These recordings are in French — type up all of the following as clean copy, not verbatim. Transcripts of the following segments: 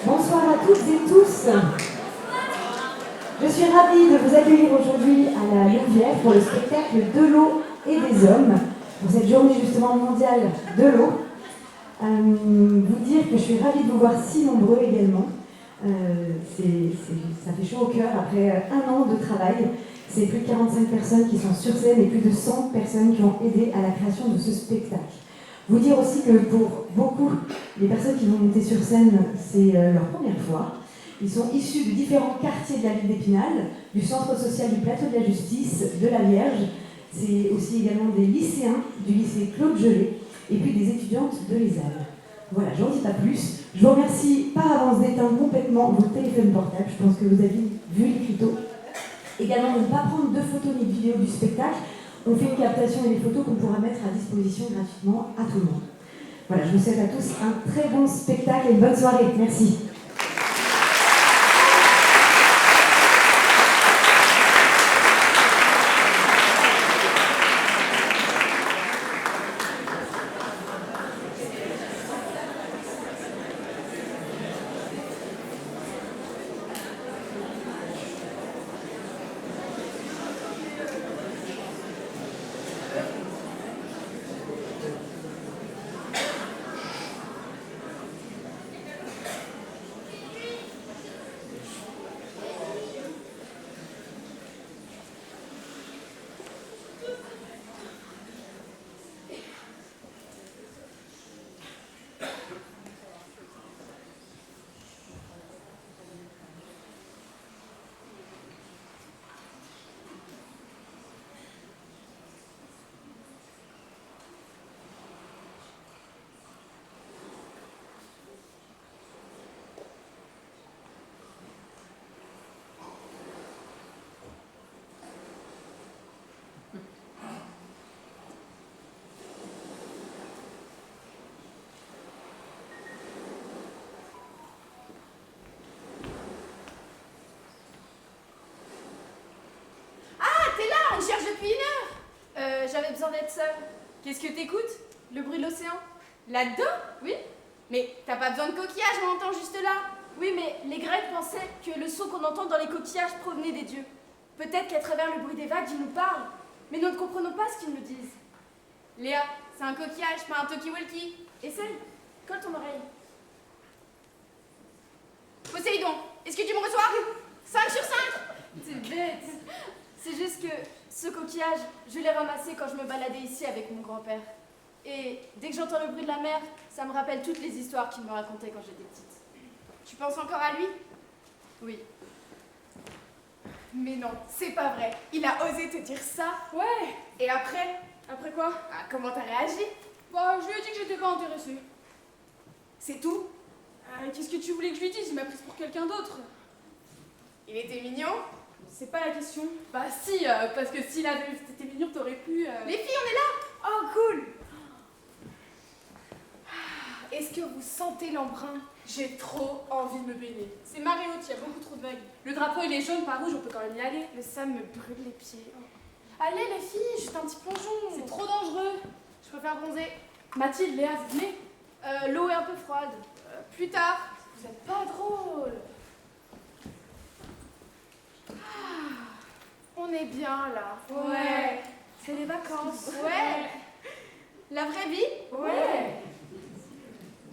Bonsoir à toutes et tous. Je suis ravie de vous accueillir aujourd'hui à la Louvière pour le spectacle De l'eau et des hommes, pour cette journée justement mondiale de l'eau. Vous dire que je suis ravie de vous voir si nombreux également. Ça fait chaud au cœur après un an de travail. C'est plus de 45 personnes qui sont sur scène et plus de 100 personnes qui ont aidé à la création de ce spectacle. Vous dire aussi que pour beaucoup, les personnes qui vont monter sur scène, c'est leur première fois. Ils sont issus de différents quartiers de la ville d'Épinal, du centre social du plateau de la Justice, de la Vierge. C'est aussi également des lycéens du lycée Claude Gelée et puis des étudiantes de l'ESAL. Voilà, j'en dis pas plus. Je vous remercie par avance d'éteindre complètement vos téléphones portables. Je pense que vous avez vu l'écriteau. Également de ne pas prendre de photos ni de vidéos du spectacle. On fait une captation et des photos qu'on pourra mettre à disposition gratuitement à tout le monde. Voilà, je vous souhaite à tous un très bon spectacle et une bonne soirée. Merci. On cherche depuis une heure. J'avais besoin d'être seule. Qu'est-ce que t'écoutes? Le bruit de l'océan? Là-dedans? Oui. Mais t'as pas besoin de coquillages, on entend juste là. Oui, mais les Grecs pensaient que le son qu'on entend dans les coquillages provenait des dieux. Peut-être qu'à travers le bruit des vagues, ils nous parlent. Mais nous ne comprenons pas ce qu'ils nous disent. Léa, c'est un coquillage, pas un talkie-walkie. Essaye. Colle ton oreille. Poséidon, est-ce que tu me reçois? 5 sur 5. T'es bête. C'est juste que ce coquillage, je l'ai ramassé quand je me baladais ici avec mon grand-père. Et dès que j'entends le bruit de la mer, ça me rappelle toutes les histoires qu'il me racontait quand j'étais petite. Tu penses encore à lui? Oui. Mais non, c'est pas vrai. Il a osé te dire ça? Ouais. Et après? Après quoi? Ah, comment t'as réagi? Bah, je lui ai dit que j'étais pas intéressée. C'est tout? Qu'est-ce que tu voulais que je lui dise? Il m'a prise pour quelqu'un d'autre. Il était mignon? C'est pas la question. Bah si, parce que s'il avait été mignon, t'aurais pu... Les filles, on est là! Oh, cool! Est-ce que vous sentez l'embrun? J'ai trop envie de me baigner. C'est marée haute, il y a beaucoup trop de vagues. Le drapeau, il est jaune, pas rouge, on peut quand même y aller. Mais ça me brûle les pieds. Allez les filles, juste un petit plongeon. C'est trop dangereux. Je préfère bronzer. Mathilde, Léa, vous venez? L'eau est un peu froide. Plus tard. Vous êtes pas drôle. On est bien là. Ouais. C'est les vacances. Ouais. La vraie vie? Ouais.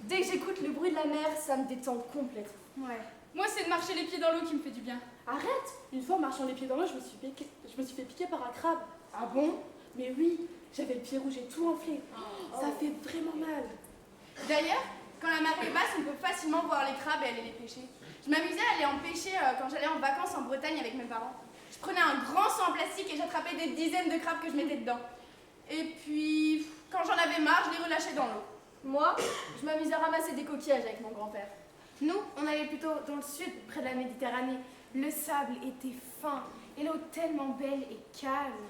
Dès que j'écoute le bruit de la mer, ça me détend complètement. Ouais. Moi, c'est de marcher les pieds dans l'eau qui me fait du bien. Arrête! Une fois, en marchant les pieds dans l'eau, je me suis fait piquer par un crabe. Ah bon? Mais oui, j'avais le pied rouge et tout enflé. Ça fait vraiment mal. D'ailleurs, quand la marée est basse, on peut facilement voir les crabes et aller les pêcher. Je m'amusais à aller en pêcher quand j'allais en vacances en Bretagne avec mes parents. Je prenais un grand seau en plastique et j'attrapais des dizaines de crabes que je mettais dedans. Et puis, quand j'en avais marre, je les relâchais dans l'eau. Moi, je m'amusais à ramasser des coquillages avec mon grand-père. Nous, on allait plutôt dans le sud, près de la Méditerranée. Le sable était fin et l'eau tellement belle et calme.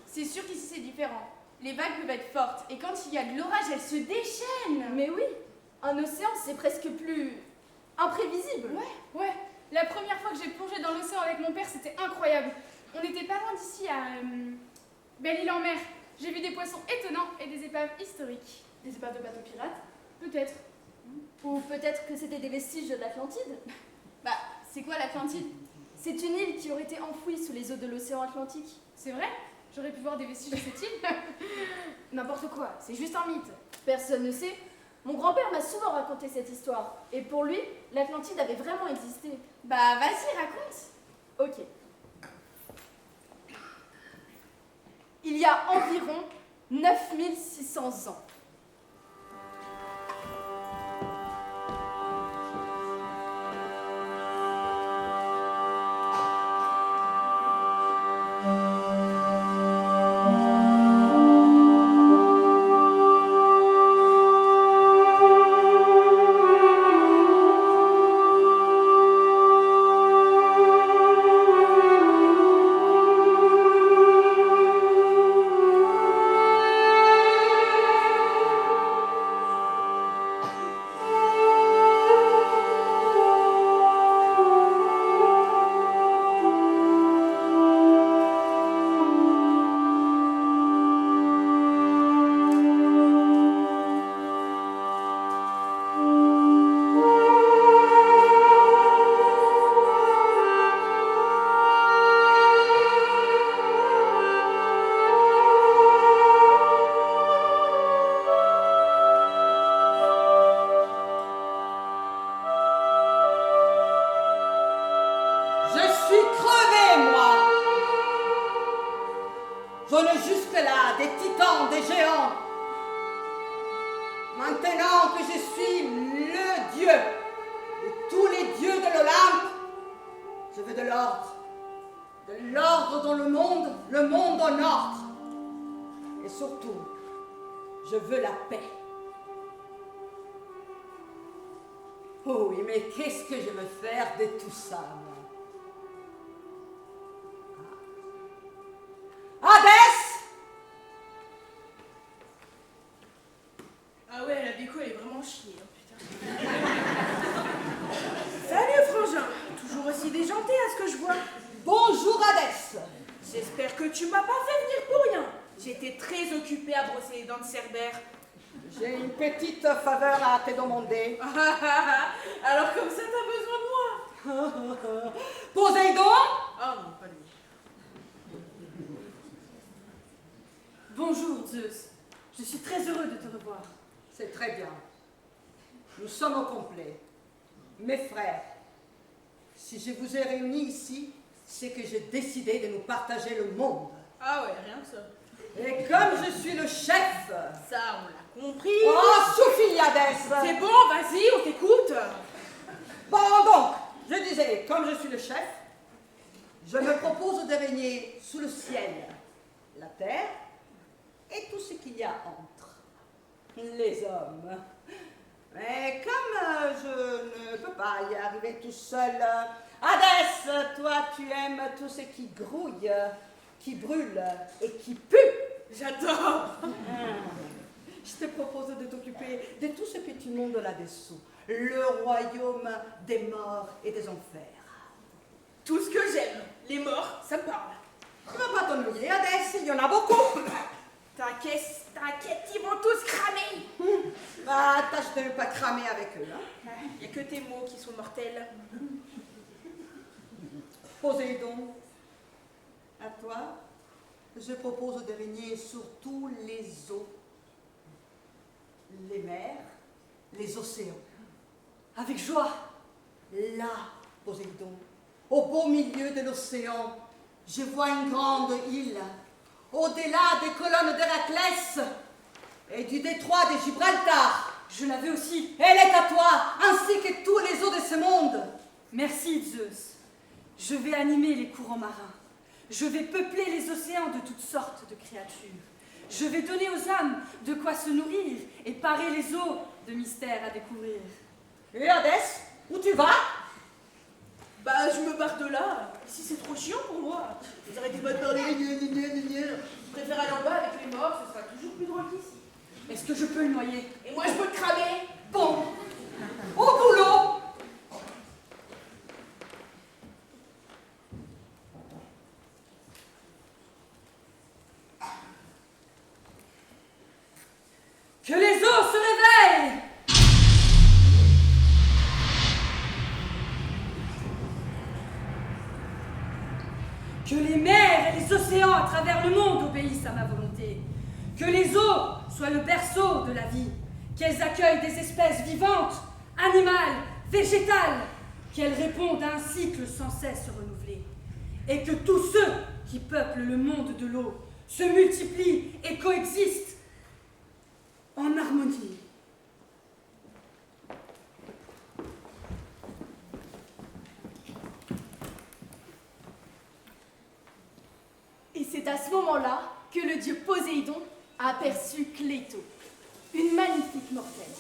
C'est sûr qu'ici c'est différent. Les vagues peuvent être fortes et quand il y a de l'orage, elles se déchaînent. Mais oui, un océan, c'est presque plus imprévisible. Ouais. La première fois que j'ai plongé dans l'océan avec mon père, c'était incroyable. On était pas loin d'ici à Belle-Île-en-Mer. J'ai vu des poissons étonnants et des épaves historiques. Des épaves de bateaux pirates? Peut-être. Ou peut-être que c'était des vestiges de l'Atlantide. Bah, c'est quoi l'Atlantide? C'est une île qui aurait été enfouie sous les eaux de l'océan Atlantique. C'est vrai? J'aurais pu voir des vestiges de cette île? N'importe quoi, c'est juste un mythe. Personne ne sait. Mon grand-père m'a souvent raconté cette histoire. Et pour lui, l'Atlantide avait vraiment existé. Bah, vas-y, raconte. Ok. Il y a environ 9600 ans. Maintenant que je suis le Dieu de tous les dieux de l'Olympe, je veux de l'ordre. De l'ordre dans le monde en ordre. Et surtout, je veux la paix. Oh oui, mais qu'est-ce que je veux faire de tout ça, moi? Hadès! Ah ouais, la déco elle est vraiment chiée, hein, putain. Salut frangin, toujours aussi déjanté à ce que je vois. Bonjour Hadès! J'espère que tu m'as pas fait venir pour rien. J'étais très occupée à brosser les dents de Cerbère. J'ai une petite faveur à te demander. Alors comme ça t'as besoin de moi? Poséidon! Ah non, pas lui. Bonjour Zeus, je suis très heureux de te revoir. C'est très bien. Nous sommes au complet. Mes frères, si je vous ai réunis ici, c'est que j'ai décidé de nous partager le monde. Ah ouais, rien que ça. Et comme je suis le chef... Ça, on l'a compris. Oh, suffit, Hadès! C'est bon, vas-y, on t'écoute. Bon, donc, je disais, comme je suis le chef, je me propose de régner sous le ciel, la terre et tout ce qu'il y a entre. Les hommes. Mais comme je ne peux pas y arriver tout seul, Hadès, toi tu aimes tout ce qui grouille, qui brûle et qui pue. J'adore. Je te propose de t'occuper de tout ce petit monde là-dessous, le royaume des morts et des enfers. Tout ce que j'aime, les morts, ça me parle. Tu vas pas t'ennuyer, Hadès, il y en a beaucoup. T'inquiète, ils vont tous cramer. Bah, tâche de ne pas cramer avec eux, hein. Y a que tes mots qui sont mortels. Poséidon, à toi, je propose de régner sur tous les eaux, les mers, les océans. Avec joie. Là, Poséidon, au beau milieu de l'océan, je vois une grande île, au-delà des colonnes d'Héraclès et du détroit de Gibraltar. Je l'avais aussi. Elle est à toi, ainsi que tous les eaux de ce monde. Merci Zeus. Je vais animer les courants marins. Je vais peupler les océans de toutes sortes de créatures. Je vais donner aux âmes de quoi se nourrir et parer les eaux de mystères à découvrir. Et Hadès, où tu vas? Bah, je me barre de là. Ici, c'est trop chiant pour moi. Vous arrêtez pas de parler. Je préfère aller en bas avec les morts, ce sera toujours plus drôle qu'ici. Est-ce que je peux le noyer? Et moi, je peux le cramer. Bon, au boulot. Que les eaux se réveillent! Que les mers et les océans à travers le monde obéissent à ma volonté. Que les eaux soient le berceau de la vie. Qu'elles accueillent des espèces vivantes, animales, végétales. Qu'elles répondent à un cycle sans cesse renouvelé. Et que tous ceux qui peuplent le monde de l'eau se multiplient et coexistent en harmonie. Et c'est à ce moment-là que le dieu Poséidon a aperçu Cléto, une magnifique mortelle.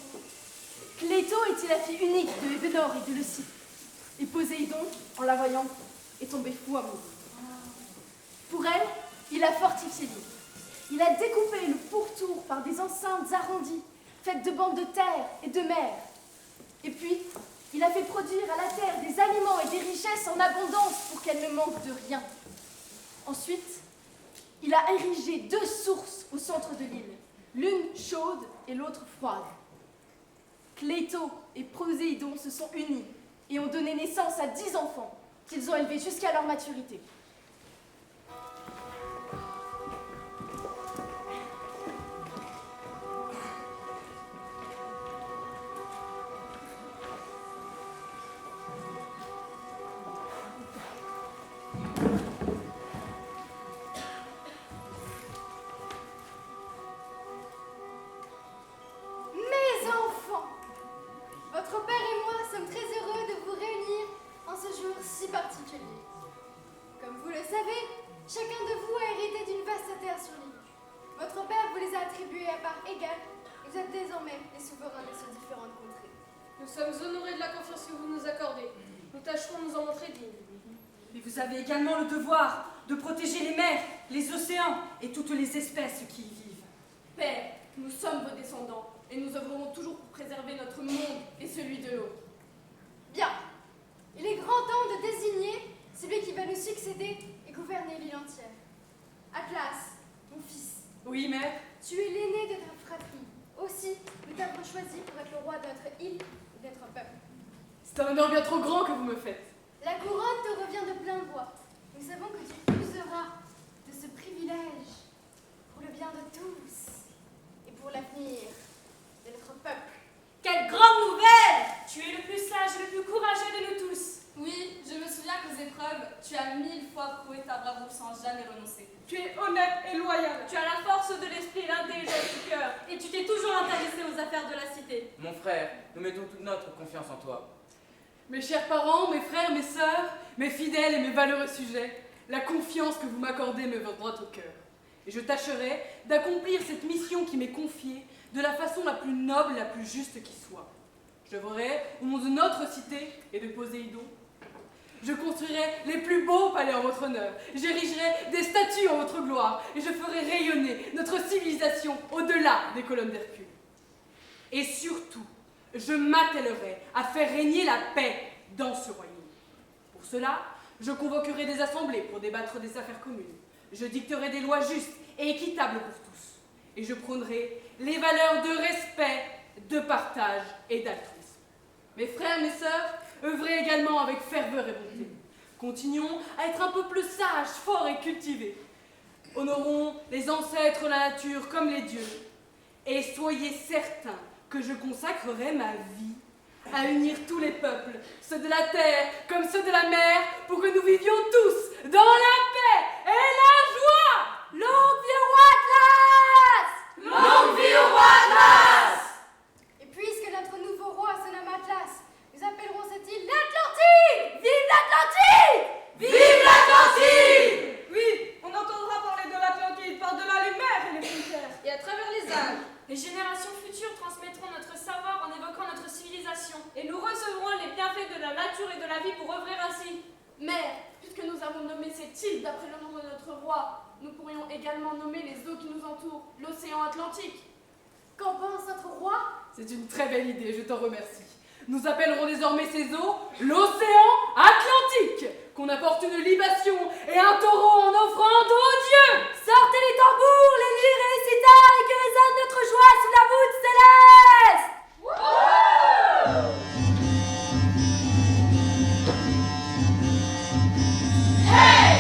Cléto était la fille unique de Ébenor et de Leucippe. Et Poséidon, en la voyant, est tombé fou amoureux. Pour elle, il a fortifié l'île. Il a découpé le pourtour par des enceintes arrondies, faites de bandes de terre et de mer. Et puis, il a fait produire à la terre des aliments et des richesses en abondance pour qu'elle ne manque de rien. Ensuite, il a érigé 2 sources au centre de l'île, l'une chaude et l'autre froide. Cléto et Poséidon se sont unis et ont donné naissance à 10 enfants qu'ils ont élevés jusqu'à leur maturité. Mes enfants, votre père et moi sommes très heureux de vous réunir en ce jour si particulier. Comme vous le savez, chacun de vous a hérité d'une vaste terre sur l'île. Votre père vous les a attribuées à part égale. Vous êtes désormais les souverains de ces différentes contrées. Nous sommes honorés de la confiance que vous nous accordez. Nous tâcherons de nous en montrer dignes. Mais vous avez également le devoir de protéger les mers, les océans et toutes les espèces qui y vivent. Père, nous sommes vos descendants et nous œuvrerons toujours pour préserver notre monde et celui de l'autre. Bien. Il est grand temps de désigner celui qui va nous succéder et gouverner l'île entière. Atlas, mon fils, Oui, mère. tu es l'aîné de ta fratrie. Aussi, nous t'avons choisi pour être le roi de notre île et d'être un peuple. C'est un honneur bien trop grand que vous me faites. La couronne te revient de plein droit. Nous savons que tu useras de ce privilège pour le bien de tous et pour l'avenir de notre peuple. Quelle grande nouvelle! Tu es le plus sage et le plus courageux de nous tous. Oui, je me souviens qu'aux épreuves, tu as 1000 fois prouvé ta bravoure sans jamais renoncer. Tu es honnête et loyal. Tu as la force de l'esprit, l'intelligence du cœur. Et tu t'es toujours intéressé aux affaires de la cité. Mon frère, nous mettons toute notre confiance en toi. Mes chers parents, mes frères, mes sœurs, mes fidèles et mes valeureux sujets, la confiance que vous m'accordez me va droit au cœur. Et je tâcherai d'accomplir cette mission qui m'est confiée de la façon la plus noble et la plus juste qui soit. J'œuvrerai au nom de notre cité et de Poséidon. Je construirai les plus beaux palais en votre honneur. J'érigerai des statues en votre gloire. Et je ferai rayonner notre civilisation au-delà des colonnes d'Hercule. Et surtout, je m'attellerai à faire régner la paix dans ce royaume. Pour cela, je convoquerai des assemblées pour débattre des affaires communes. Je dicterai des lois justes et équitables pour tous. Et je prônerai les valeurs de respect, de partage et d'altruisme. Mes frères, mes sœurs, œuvrez également avec ferveur et bonté. Continuons à être un peu plus sages, forts et cultivés. Honorons les ancêtres, la nature comme les dieux. Et soyez certains que je consacrerai ma vie à unir tous les peuples, ceux de la terre comme ceux de la mer, pour que nous vivions tous dans la paix et la joie. Longue vie au roi Atlas! Longue vie au roi Atlas! Et puisque notre nouveau roi se nomme Atlas, nous appellerons cette île l'Atlantide! Vive l'Atlantide! Vive l'Atlantide! Oui, on entendra parler de l'Atlantide par-delà les mers et les frontières. Et à travers les âges. Les générations futures transmettront notre savoir en évoquant notre civilisation. Et nous recevrons les bienfaits de la nature et de la vie pour œuvrer ainsi. Mais, puisque nous avons nommé cette île d'après le nom de notre roi, nous pourrions également nommer les eaux qui nous entourent, l'océan Atlantique. Qu'en pense notre roi? C'est une très belle idée, je t'en remercie. Nous appellerons désormais ces eaux l'océan Atlantique, qu'on apporte une libation et un taureau en offrande aux dieux. Sortez les tambours, les lyres et les cithars et que résonne notre joie sous la voûte céleste! Hey!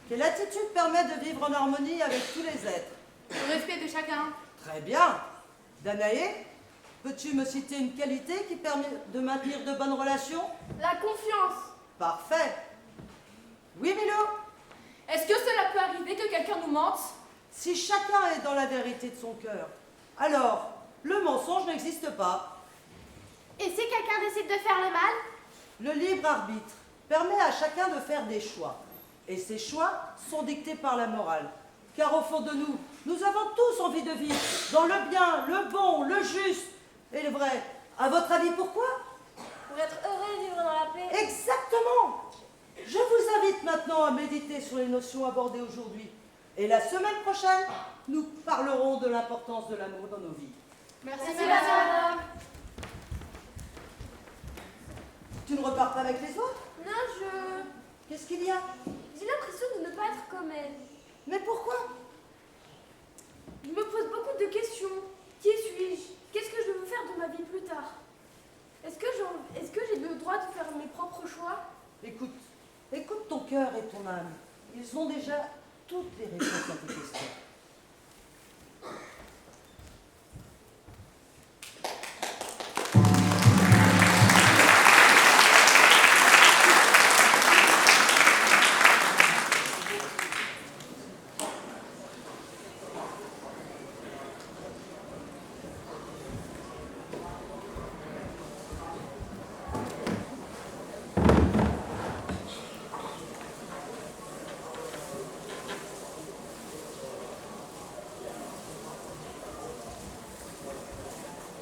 Quelle attitude permet de vivre en harmonie avec tous les êtres? Le respect de chacun. Très bien. Danaé, peux-tu me citer une qualité qui permet de maintenir de bonnes relations? La confiance. Parfait. Oui, Milo? Est-ce que cela peut arriver que quelqu'un nous mente? Si chacun est dans la vérité de son cœur, alors le mensonge n'existe pas. Et si quelqu'un décide de faire le mal? Le libre arbitre permet à chacun de faire des choix. Et ces choix sont dictés par la morale. Car au fond de nous, nous avons tous envie de vivre dans le bien, le bon, le juste et le vrai. À votre avis, pourquoi? Pour être heureux et vivre dans la paix. Exactement. Je vous invite maintenant à méditer sur les notions abordées aujourd'hui. Et la semaine prochaine, nous parlerons de l'importance de l'amour dans nos vies. Merci madame. Tu ne repars pas avec les autres? Non, Qu'est-ce qu'il y a? j'ai l'impression de ne pas être comme elle. Mais pourquoi? Je me pose beaucoup de questions. Qui suis-je? Qu'est-ce que je veux faire de ma vie plus tard? Est-ce que j'ai le droit de faire mes propres choix? Écoute ton cœur et ton âme. Ils ont déjà toutes les réponses à tes questions.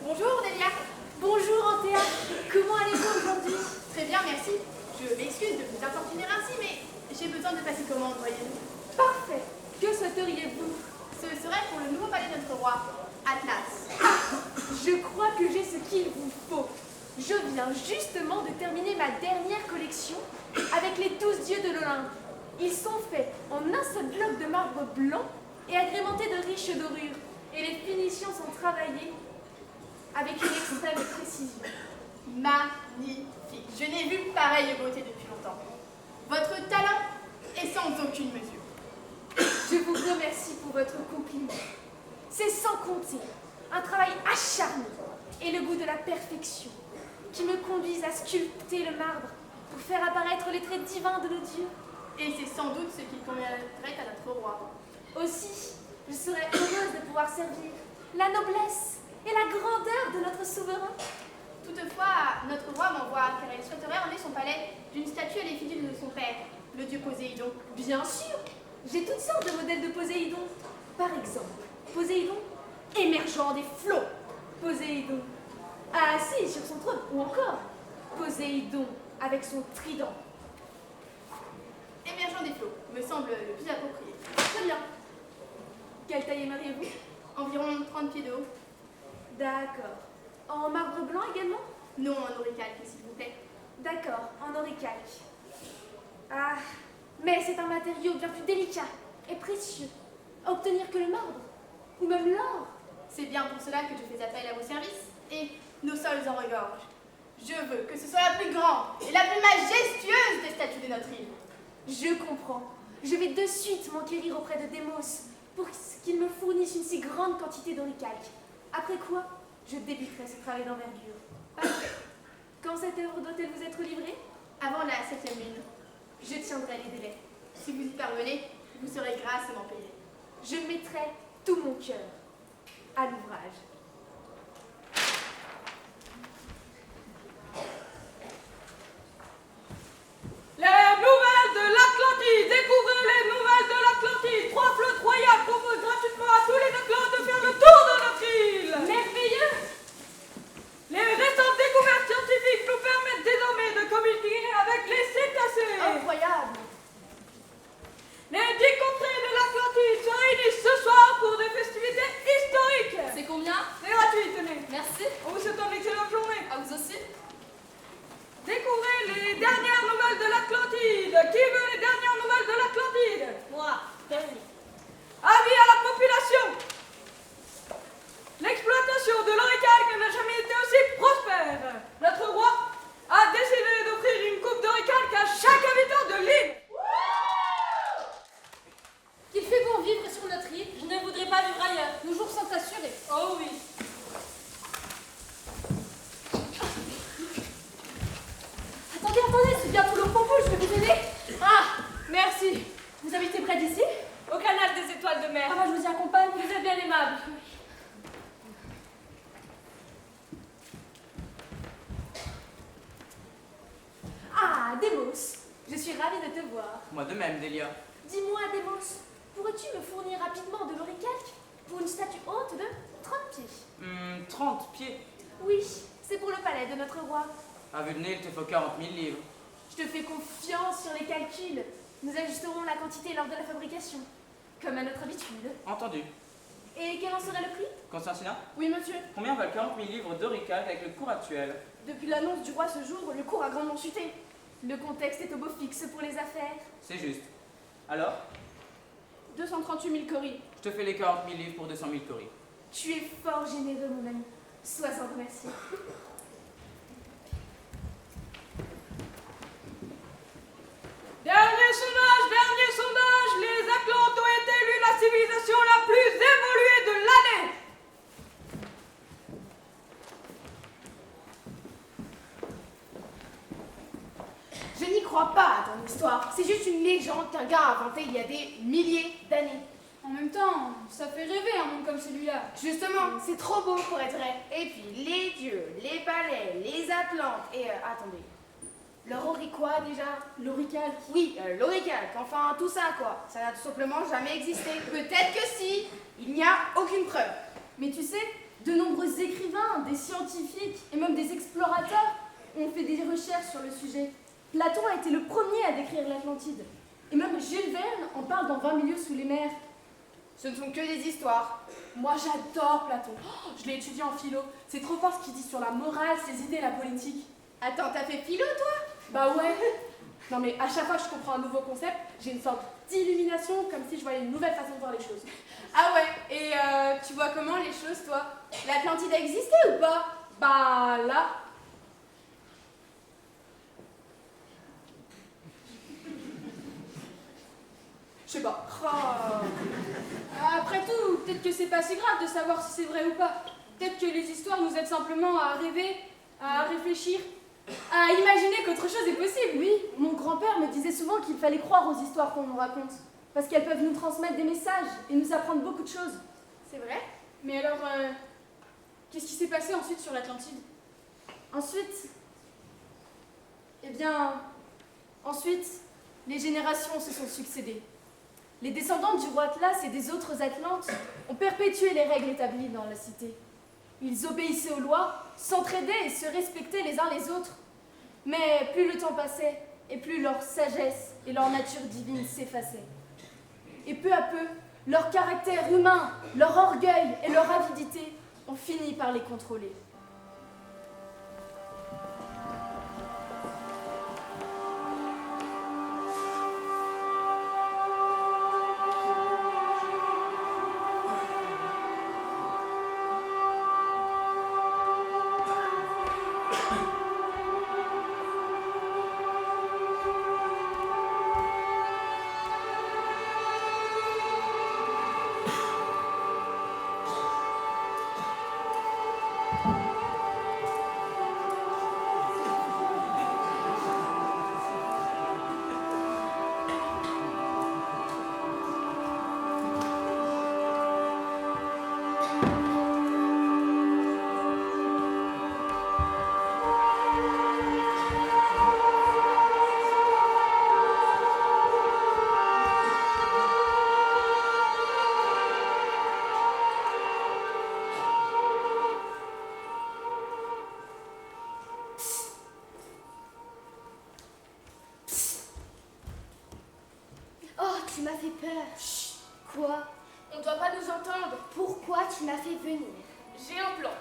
Bonjour Delia. Bonjour Antea. Comment allez-vous aujourd'hui? Très bien, merci. Je m'excuse de vous importuner ainsi, mais j'ai besoin de passer commande, voyez-vous. Parfait. Que souhaiteriez-vous? Ce serait pour le nouveau palais de notre roi, Atlas. Je crois que j'ai ce qu'il vous faut. Je viens justement de terminer ma dernière collection avec les 12 dieux de l'Olympe. Ils sont faits en un seul bloc de marbre blanc et agrémentés de riches dorures. Et les finitions sont travaillées avec une extrême précision. Magnifique. Je n'ai vu pareille beauté depuis longtemps. Votre talent est sans aucune mesure. Je vous remercie pour votre compliment. C'est sans compter un travail acharné et le goût de la perfection qui me conduisent à sculpter le marbre pour faire apparaître les traits divins de nos dieux. Et c'est sans doute ce qui conviendrait à notre roi. Aussi, je serais heureuse de pouvoir servir la noblesse et la grandeur de notre souverain. Toutefois, notre roi m'envoie car il souhaiterait orner son palais d'une statue à l'effigie de son père, le dieu Poséidon. Bien sûr, j'ai toutes sortes de modèles de Poséidon. Par exemple, Poséidon émergeant des flots. Poséidon assis sur son trône. Ou encore, Poséidon avec son trident. Émergeant des flots me semble le plus approprié. Très bien. Quelle taille aimeriez-vous? Environ 30 pieds de haut. D'accord. En marbre blanc également? Non, en auricalque, s'il vous plaît. D'accord, en auricalque. Ah, mais c'est un matériau bien plus délicat et précieux à obtenir que le marbre, ou même l'or. C'est bien pour cela que je fais appel à vos services, et nos sols en regorgent. Je veux que ce soit la plus grande et la plus majestueuse des statues de notre île. Je comprends. Je vais de suite m'enquérir auprès de Démos pour qu'il me fournisse une si grande quantité d'auricalque. Après quoi, je débuterai ce travail d'envergure. Parfait. Quand cette œuvre doit-elle vous être livrée? Avant la 7e lune. Je tiendrai les délais. Si vous y parvenez, vous serez grassement payé. Je mettrai tout mon cœur à l'ouvrage. Les nouvelles de l'Atlantide! Découvrez les nouvelles de l'Atlantide! 3 flottes royales proposent gratuitement à tous les Atlantes de faire le tour de notre île! Merveilleux! Les récentes découvertes scientifiques nous permettent désormais de communiquer avec les cétacés! Incroyable! Les 10 contrées de l'Atlantide se réunissent ce soir pour des festivités historiques! C'est combien? Démos, je suis ravie de te voir. Moi de même, Delia. Dis-moi, Démos, pourrais-tu me fournir rapidement de l'oricalque pour une statue haute de 30 pieds? 30 pieds. Oui, c'est pour le palais de notre roi. À vue de nez, il te faut 40 000 livres. Je te fais confiance sur les calculs. Nous ajusterons la quantité lors de la fabrication, comme à notre habitude. Entendu. Et quel en serait le prix? Constantina, Oui, monsieur. combien valent 40 000 livres d'oricalque avec le cours actuel? Depuis l'annonce du roi ce jour, le cours a grandement chuté. Le contexte est au beau fixe pour les affaires. C'est juste. Alors, 238 000 coris. je te fais les 40 000 livres pour 200 000 coris. Tu es fort généreux, mon ami. Sois-en remercié. Dernier sondage, les Atlantes ont été élus la civilisation la plus évoluée de l'année. Je n'y crois pas à ton histoire. C'est juste une légende qu'un gars a inventée il y a des milliers d'années. En même temps, ça fait rêver un monde comme celui-là. Justement, c'est trop beau pour être vrai. Et puis, les dieux, les palais, les Atlantes, et attendez. Leur auriquois déjà? L'oricalque. Oui, l'auricalque, enfin tout ça quoi. Ça n'a tout simplement jamais existé. Peut-être que si, il n'y a aucune preuve. Mais tu sais, de nombreux écrivains, des scientifiques et même des explorateurs ont fait des recherches sur le sujet. Platon a été le premier à décrire l'Atlantide. Et même Jules Verne en parle dans 20 milieux sous les mers. Ce ne sont que des histoires. Moi j'adore Platon. Oh, je l'ai étudié en philo. C'est trop fort ce qu'il dit sur la morale, ses idées et la politique. Attends, t'as fait philo toi? Bah ouais. Non mais à chaque fois que je comprends un nouveau concept, j'ai une sorte d'illumination comme si je voyais une nouvelle façon de voir les choses. Ah ouais, et tu vois comment les choses toi? L'Atlantide a existé ou pas? Bah là. Je sais pas. Après tout, peut-être que c'est pas si grave de savoir si c'est vrai ou pas. Peut-être que les histoires nous aident simplement à rêver, à réfléchir, à imaginer qu'autre chose est possible. Oui, Mon grand-père me disait souvent qu'il fallait croire aux histoires qu'on nous raconte, parce qu'elles peuvent nous transmettre des messages et nous apprendre beaucoup de choses. c'est vrai. Mais alors, qu'est-ce qui s'est passé ensuite sur l'Atlantide? Ensuite, eh bien, ensuite, les générations se sont succédées. Les descendants du roi Atlas et des autres Atlantes ont perpétué les règles établies dans la cité. Ils obéissaient aux lois, s'entraidaient et se respectaient les uns les autres. Mais plus le temps passait, et plus leur sagesse et leur nature divine s'effaçaient. Et peu à peu, leur caractère humain, leur orgueil et leur avidité ont fini par les contrôler. Oh, tu m'as fait peur. Chut. Quoi? On ne doit pas nous entendre. Pourquoi tu m'as fait venir? J'ai un plan.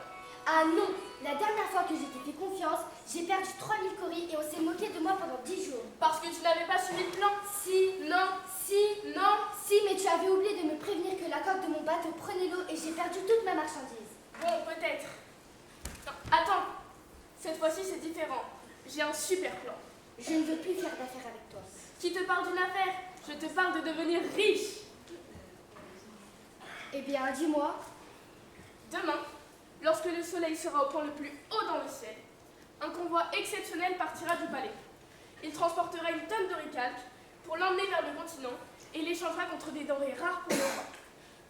Ah non! La dernière fois que j'ai t'ai fait confiance, j'ai perdu 3000 coris et on s'est moqué de moi pendant 10 jours. Parce que tu n'avais pas suivi le plan. Si, Non. si, mais tu avais oublié de me prévenir que la coque de mon bateau prenait l'eau et j'ai perdu toute ma marchandise. Bon, peut-être. Non, attends. Cette fois-ci, c'est différent. J'ai un super plan. Je ne veux plus faire d'affaires avec toi. Qui te parle d'une affaire? Je te parle de devenir riche. Eh bien, dis-moi. Demain, lorsque le soleil sera au point le plus haut dans le ciel, un convoi exceptionnel partira du palais. Il transportera une tonne d'oricalque pour l'emmener vers le continent et l'échangera contre des denrées rares pour le roi.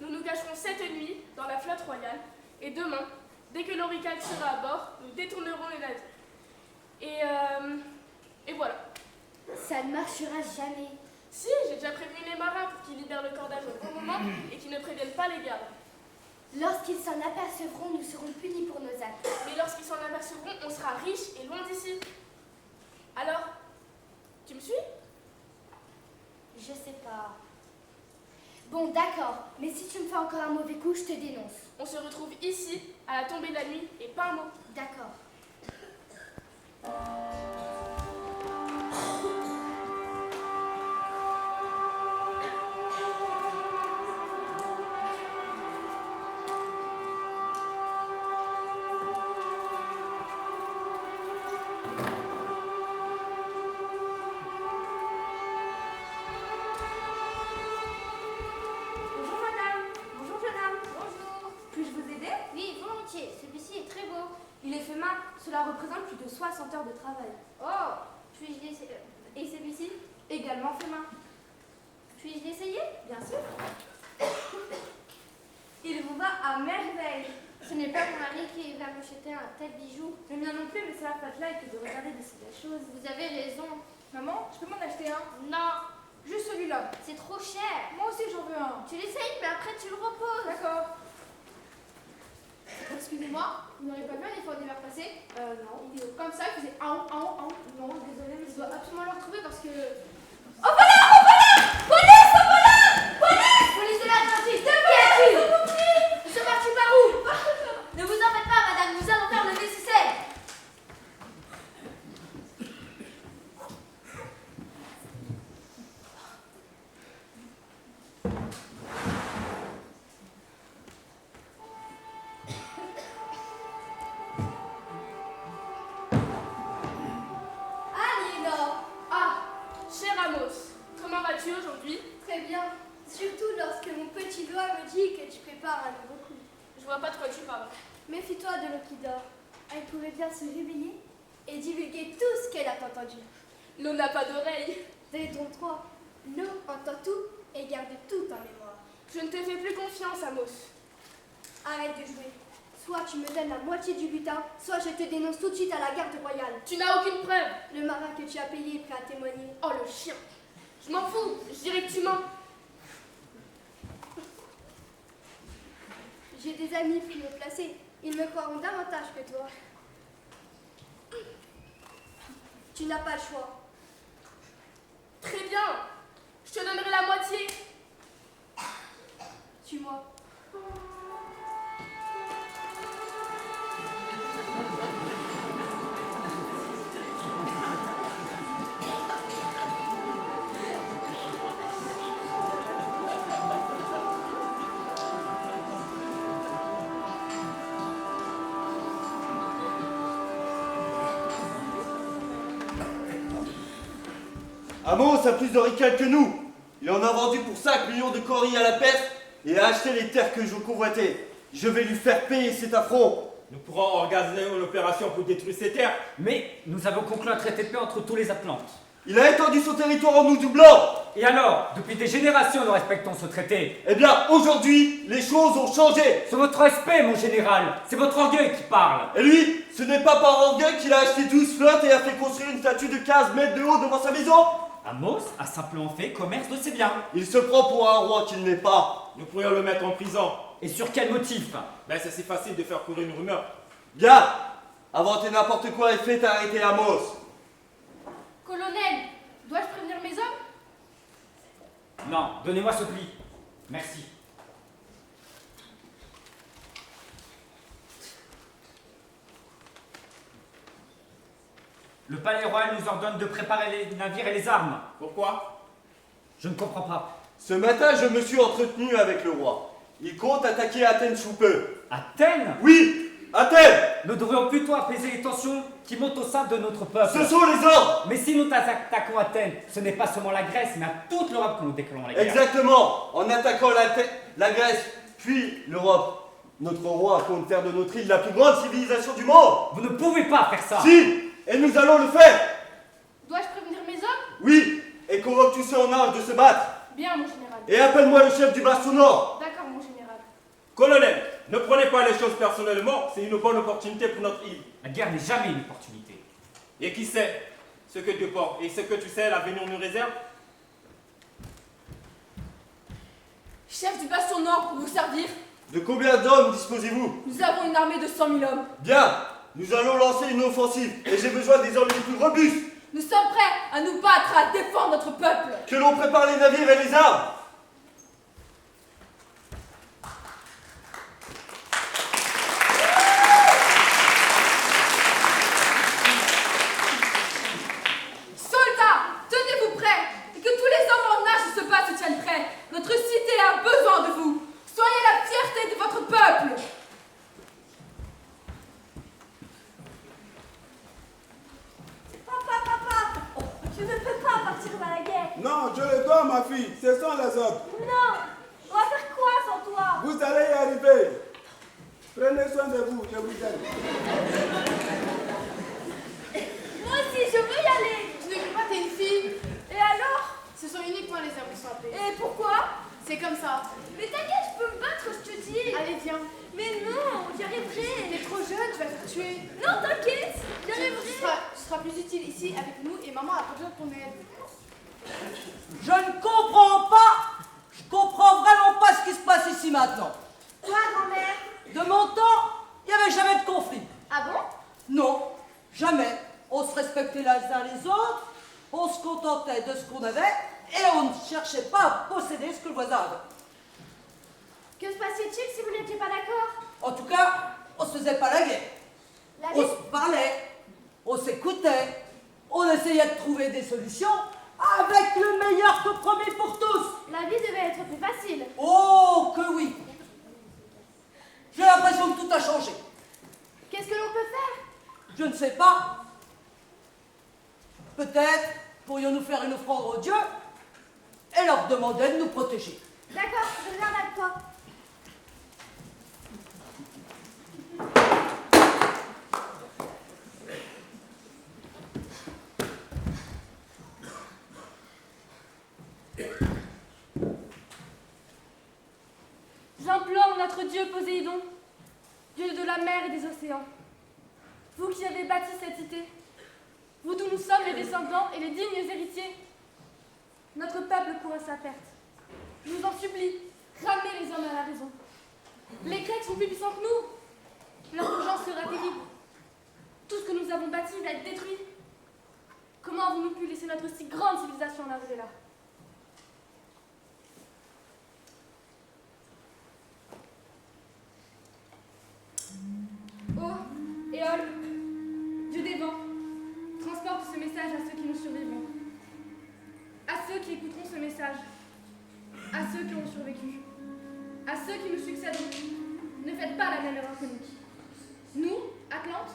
Nous nous cacherons cette nuit dans la flotte royale et demain, dès que l'oricalque sera à bord, nous détournerons le navire. Et voilà. Ça ne marchera jamais. Si, j'ai déjà prévenu les marins pour qu'ils libèrent le cordage au bon moment et qu'ils ne préviennent pas les gardes. Lorsqu'ils s'en apercevront, nous serons punis pour nos actes. Mais lorsqu'ils s'en apercevront, on sera riches et loin d'ici. Alors, tu me suis? Je sais pas. Bon, d'accord, mais si tu me fais encore un mauvais coup, je te dénonce. On se retrouve ici, à la tombée de la nuit, et pas un mot. D'accord. Bonjour madame. Bonjour jeune homme. Bonjour. Puis-je vous aider? Oui, volontiers. Celui-ci est très beau. Il est fait main. Cela représente plus de 60 heures de travail. Oh, puis-je l'essayer? Et celui-ci? Également fait main. Puis-je l'essayer? Bien sûr. Il vous va à merveille. Ce n'est pas mon mari qui va m'acheter un tel bijou. Le mien non plus, mais cela flatte que de regarder de si belles choses. Vous avez raison. Maman, je peux m'en acheter un? Non, Juste celui-là. c'est trop cher. Moi aussi j'en veux un. Tu l'essayes, mais après tu le reposes. D'accord. Excusez-moi, vous n'aurez pas vu un effort d'hiver passé? Non. Comme ça, il faisait aou, aou, aou. Non, désolé, mais Je dois absolument le retrouver parce que... Police de l'Atlantique, qui as-tu? Nous sommes partis par où? Ne vous en faites pas, madame, nous allons faire le nécessaire. Aliénor. Ah, cher Amos, comment vas-tu aujourd'hui? Très bien. Surtout lorsque mon petit doigt me dit que tu prépares un nouveau coup. Je vois pas de quoi tu parles. Méfie-toi de l'eau qui dort. Elle pourrait bien se réveiller et divulguer tout ce qu'elle a entendu. L'eau n'a pas d'oreille. Détrompe-toi. L'eau entend tout et garde tout en mémoire. Je ne te fais plus confiance, Amos. Arrête de jouer. Soit tu me donnes la moitié du butin, soit je te dénonce tout de suite à la garde royale. Tu n'as aucune preuve. Le marin que tu as payé est prêt à témoigner. Oh, le chien. Je m'en fous. Je dirais que tu mens. J'ai des amis plus haut placés. Ils me croiront davantage que toi. Tu n'as pas le choix. Très bien. Je te donnerai la moitié. Tue-moi. Amos a plus de rical que nous. Il en a vendu pour 5 millions de coris à la Perse et a acheté les terres que je convoitais. Je vais lui faire payer cet affront. Nous pourrons organiser une opération pour détruire ces terres. Mais nous avons conclu un traité de paix entre tous les Atlantes. Il a étendu son territoire en nous doublant. Et alors, depuis des générations, nous respectons ce traité. Eh bien, aujourd'hui, les choses ont changé. C'est votre respect, mon général. C'est votre orgueil qui parle. Et lui, ce n'est pas par orgueil qu'il a acheté 12 flottes et a fait construire une statue de 15 mètres de haut devant sa maison. Amos a simplement fait commerce de ses biens. Il se prend pour un roi qu'il n'est pas. Nous pourrions le mettre en prison. Et sur quel motif? Ben c'est si facile de faire courir une rumeur. Bien, inventez n'importe quoi et faites arrêter Amos. Colonel, dois-je prévenir mes hommes? Non, donnez-moi ce pli. Merci. Le palais royal nous ordonne de préparer les navires et les armes. Pourquoi? Je ne comprends pas. Ce matin, je me suis entretenu avec le roi. Il compte attaquer Athènes sous peu. Athènes? Oui, Athènes! Nous devrions plutôt apaiser les tensions qui montent au sein de notre peuple. Ce sont les ordres! Mais si nous attaquons Athènes, ce n'est pas seulement la Grèce, mais à toute l'Europe que nous déclarons la guerre. Exactement! En attaquant la Grèce, puis l'Europe, notre roi compte faire de notre île la plus grande civilisation du monde! Vous ne pouvez pas faire ça! Si! Et nous allons le faire! Dois-je prévenir mes hommes? Oui! Et convoque tous ceux en âge de se battre! Bien, mon général. Et appelle-moi le chef du bastion nord! D'accord, mon général. Colonel, ne prenez pas les choses personnellement, c'est une bonne opportunité pour notre île. La guerre n'est jamais une opportunité. Et qui sait, ce que Dieu porte et ce que tu sais, l'avenir nous réserve? Chef du bastion nord, pour vous servir, De combien d'hommes disposez-vous? nous avons une armée de 100 000 hommes. Bien, nous allons lancer une offensive et j'ai besoin des hommes les plus robustes. Nous sommes prêts à nous battre, à défendre notre peuple. Que l'on prépare les navires et les armes. Soldats, tenez-vous prêts et que tous les hommes en âge de se battre se tiennent prêts. Notre cité a besoin de vous. Soyez la fierté de votre peuple. Papa, je ne peux pas partir dans la guerre. Non, je le dois, ma fille. Ce sont les autres. Non, on va faire quoi sans toi? Vous allez y arriver. Prenez soin de vous, je vous aime. Moi aussi, je veux y aller. Tu ne veux pas, t'es une fille. Et alors? Ce sont uniquement les hommes qui sont appelés. Et pourquoi? C'est comme ça. Mais t'inquiète, je peux me battre, je te dis. Allez, viens. Mais non, j'y arriverai. T'es trop jeune, tu vas te faire tuer. Non, t'inquiète, j'y Tu arriverai. seras plus utile ici avec nous et maman a pas besoin de ton aide. Je ne comprends pas. Je comprends vraiment pas ce qui se passe ici maintenant. Toi, grand-mère? De mon temps, il n'y avait jamais de conflit. Ah bon? Non, jamais. On se respectait les uns les autres, on se contentait de ce qu'on avait et on ne cherchait pas à posséder ce que le voisin avait. Que se passait-il si vous n'étiez pas d'accord? En tout cas, on se faisait pas la guerre. La On vie... se parlait, on s'écoutait, on essayait de trouver des solutions avec le meilleur compromis pour tous. La vie devait être plus facile. Oh, que oui. J'ai l'impression que tout a changé. Qu'est-ce que l'on peut faire? Je ne sais pas. Peut-être pourrions-nous faire une offrande aux dieux et leur demander de nous protéger. D'accord, je viens avec toi. J'implore notre Dieu Poséidon, Dieu de la mer et des océans. Vous qui avez bâti cette cité, vous d'où nous sommes les descendants et les dignes héritiers, notre peuple court à sa perte. Je vous en supplie, ramenez les hommes à la raison. Les Grecs sont plus puissants que nous. Leur urgence sera terrible. Tout ce que nous avons bâti va être détruit. Comment avons-nous pu laisser notre si grande civilisation en arriver là? Oh, Éole, Dieu des vents, transporte ce message à ceux qui nous survivront, à ceux qui écouteront ce message, à ceux qui ont survécu, à ceux qui nous succéderont. Ne faites pas la même erreur que nous. Nous, Atlante,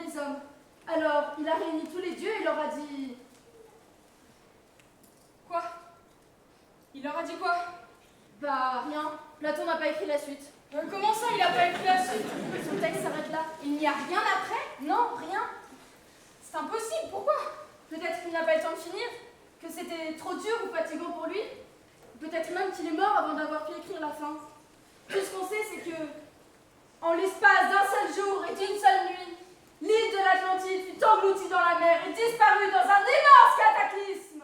des hommes. Alors, il a réuni tous les dieux et leur a dit... Quoi? Il leur a dit quoi? Bah, rien. Platon n'a pas écrit la suite. Comment ça, il a pas écrit la suite? Son texte s'arrête là. Il n'y a rien après? Non, rien. C'est impossible, pourquoi? Peut-être qu'il n'a pas eu le temps de finir, que c'était trop dur ou fatigant pour lui. Peut-être même qu'il est mort avant d'avoir pu écrire la fin. Tout ce qu'on sait, c'est que, en l'espace d'un seul jour et d'une seule nuit, l'île de l'Atlantide fut engloutie dans la mer et disparut dans un immense cataclysme.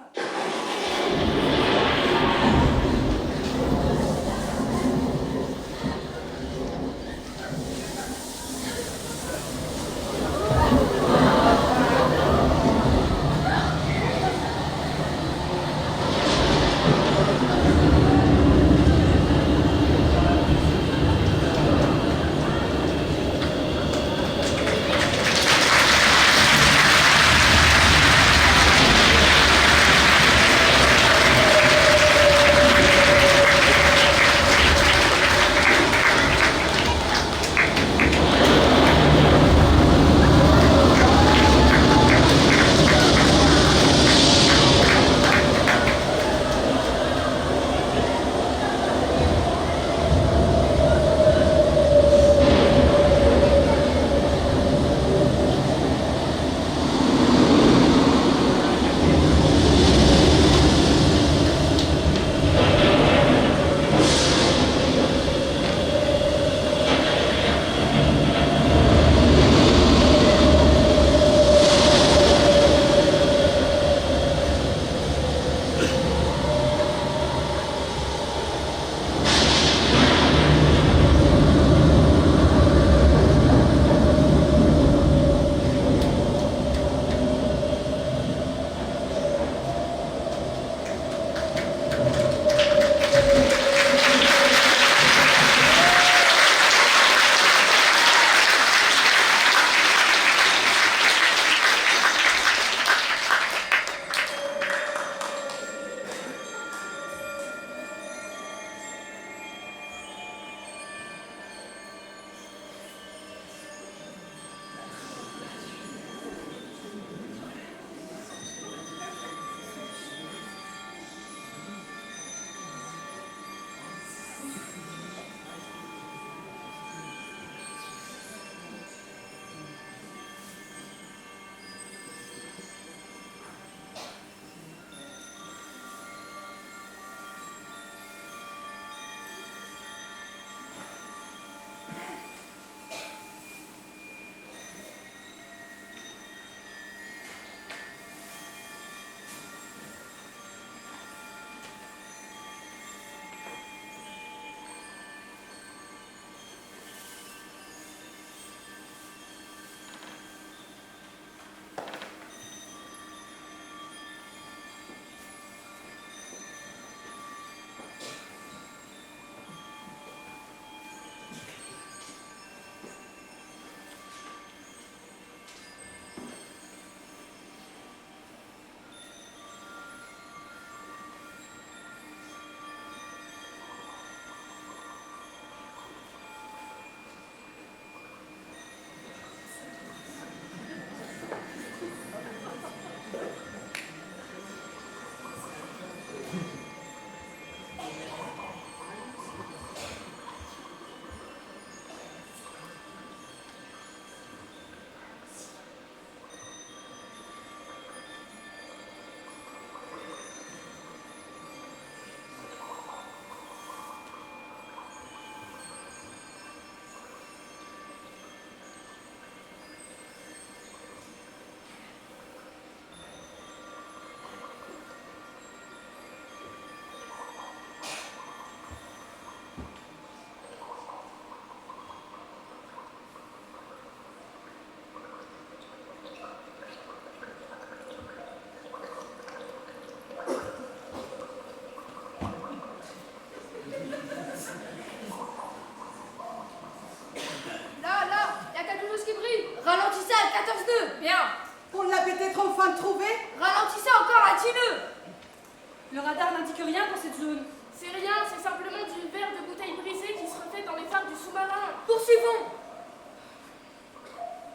Le radar n'indique rien dans cette zone. C'est rien, c'est simplement du verre de bouteille brisée qui se reflète dans les phares du sous-marin. Poursuivons!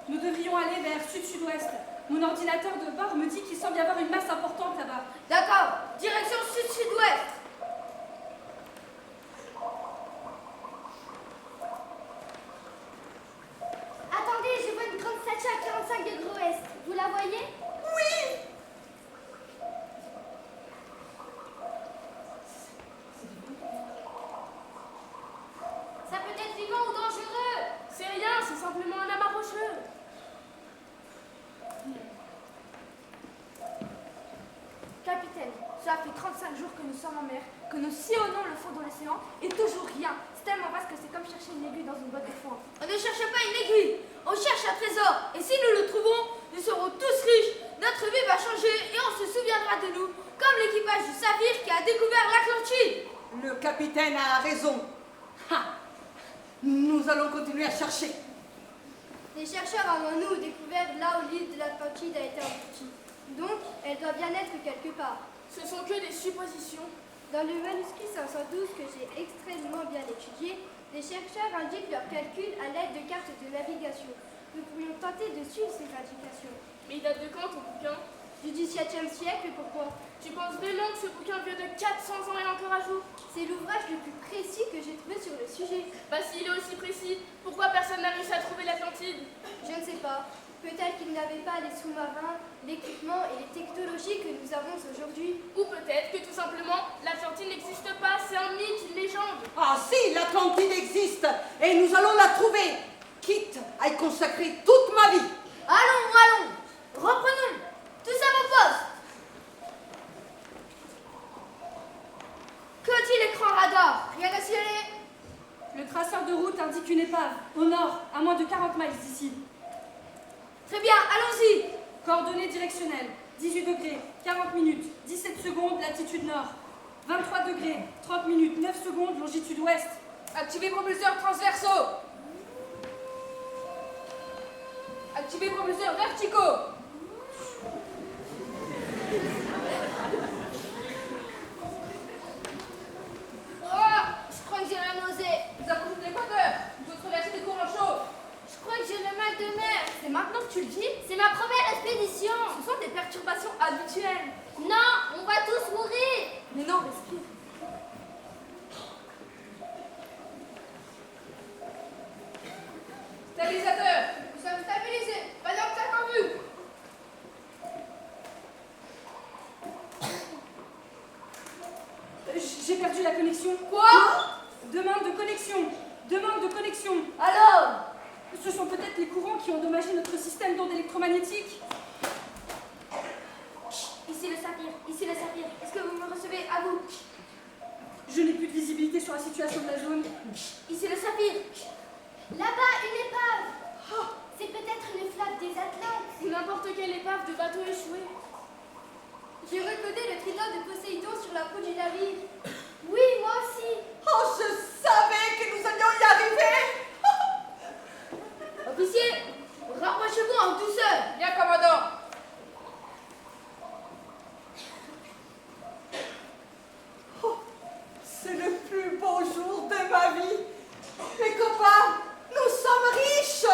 Nous devrions aller vers sud-sud-ouest. Mon ordinateur de bord me dit qu'il semble y avoir une masse importante là-bas. D'accord, direction sud-sud-ouest. Attendez, je vois une grande statue à 45 degrés ouest. Vous la voyez? Oui! Ça peut être vivant ou dangereux. C'est rien, c'est simplement un amas rocheux. Capitaine, cela fait 35 jours que nous sommes en mer, que nous sillonnons le fond de l'océan et toujours rien. C'est tellement vaste que c'est comme chercher une aiguille dans une boîte de foin. On ne cherche pas une aiguille, on cherche un trésor. Et si nous le trouvons, nous serons tous riches. Notre vie va changer et on se souviendra de nous, comme l'équipage du Saphir qui a découvert l'Atlantide. Le capitaine a raison. Ha! Nous allons continuer à chercher. Les chercheurs avant nous découvert là où l'île de l'Atlantide a été engloutie. Donc, elle doit bien être quelque part. Ce sont que des suppositions. Dans le manuscrit 512 que j'ai extrêmement bien étudié, les chercheurs indiquent leurs calculs à l'aide de cartes de navigation. Nous pourrions tenter de suivre ces indications. Mais il date de quand ton bouquin? Du XVIIe siècle, pourquoi? Tu penses vraiment que ce bouquin vient de 400 ans et encore à jour? C'est l'ouvrage le plus précis que j'ai trouvé sur le sujet. Bah s'il est aussi précis, pourquoi personne n'a réussi à trouver l'Atlantide? Je ne sais pas. Peut-être qu'ils n'avaient pas les sous-marins, l'équipement et les technologies que nous avons aujourd'hui. Ou peut-être que tout simplement, l'Atlantide n'existe pas, c'est un mythe, une légende. Ah si, l'Atlantide existe et nous allons la trouver, quitte à y consacrer toute ma vie. Allons, reprenons, tous à vos postes. Que dit l'écran radar? Rien à signaler? Le traceur de route indique une épave, au nord, à moins de 40 miles d'ici. Très bien, allons-y. Coordonnées directionnelles, 18 degrés, 40 minutes, 17 secondes, latitude nord. 23 degrés, 30 minutes, 9 secondes, longitude ouest. Activez propulseurs transversaux. Activez propulseurs verticaux. Je crois que j'ai la nausée. Vous approchez de l'équateur. Vous autres traversez des courants chauds. Je crois que j'ai le mal de mer. C'est maintenant que tu le dis? C'est ma première expédition. Ce sont des perturbations habituelles. Non, on va tous mourir. Mais non, respire. Stabilisateur. Nous sommes stabilisés. Pas d'obstacle en vue. J'ai perdu la connexion. Quoi? Demande de connexion. Demande de connexion. Alors? Ce sont peut-être les courants qui ont endommagé notre système d'ondes électromagnétiques. Ici le Saphir, ici le Saphir. Est-ce que vous me recevez? À vous. Je n'ai plus de visibilité sur la situation de la zone. Ici le Saphir. Là-bas, une épave. Oh, c'est peut-être une flaque des Atlantes. Ou n'importe quelle épave de bateau échoué. J'ai recodé le trident de Poséidon sur la peau du navire. Oui, moi aussi. Oh, je savais que nous allions y arriver. Officier, rapprochez-vous en douceur. Bien, commandant. Oh, c'est le plus beau jour de ma vie. Mes copains, nous sommes riches.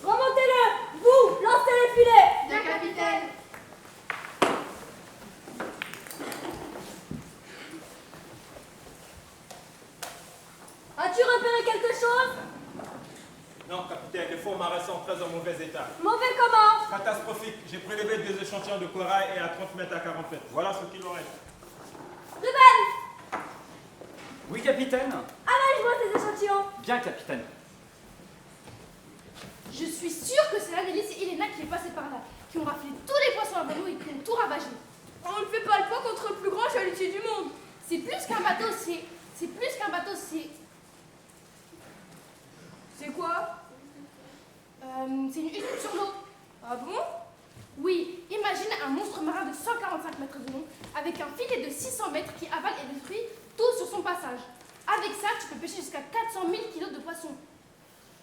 Remontez-le. Vous, lancez les filets. Bien, capitaine. As-tu repéré quelque chose? Non, capitaine, les fonds marins sont très en mauvais état. Mauvais comment? Catastrophique. J'ai prélevé des échantillons de corail et à 30 mètres à 40 mètres. Voilà ce qu'il en reste. Ruben! Oui, capitaine. Allège-moi ces échantillons. Bien, capitaine. Je suis sûre que c'est l'Annelise et Elena qui est passée par là, qui ont raflé tous les poissons à ballot et qui ont tout ravagé. On ne fait pas le poids contre le plus grand chalutier du monde. C'est plus qu'un bateau, c'est plus qu'un bateau, c'est... C'est quoi? C'est une usine sur l'eau. Ah bon? Oui, imagine un monstre marin de 145 mètres de long, avec un filet de 600 mètres qui avale et détruit tout sur son passage. Avec ça, tu peux pêcher jusqu'à 400 000 kilos de poissons.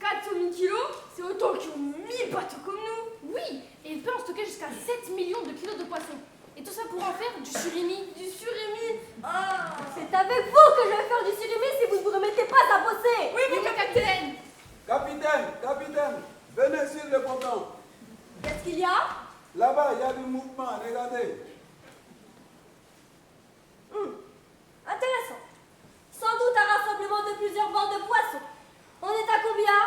400 000 kilos? C'est autant qu'ils ont 1000 bateaux comme nous. Oui, et il peut en stocker jusqu'à 7 millions de kilos de poissons. Et tout ça pour en faire du surimi. Du surimi? Ah, c'est avec vous que je vais faire du surimi si vous ne vous remettez pas à bosser. Oui, mon capitaine. Capitaine, venez sur le ponton. Qu'est-ce qu'il y a? Là-bas, il y a du mouvement, regardez. Intéressant. Sans doute un rassemblement de plusieurs bandes de poissons. On est à combien?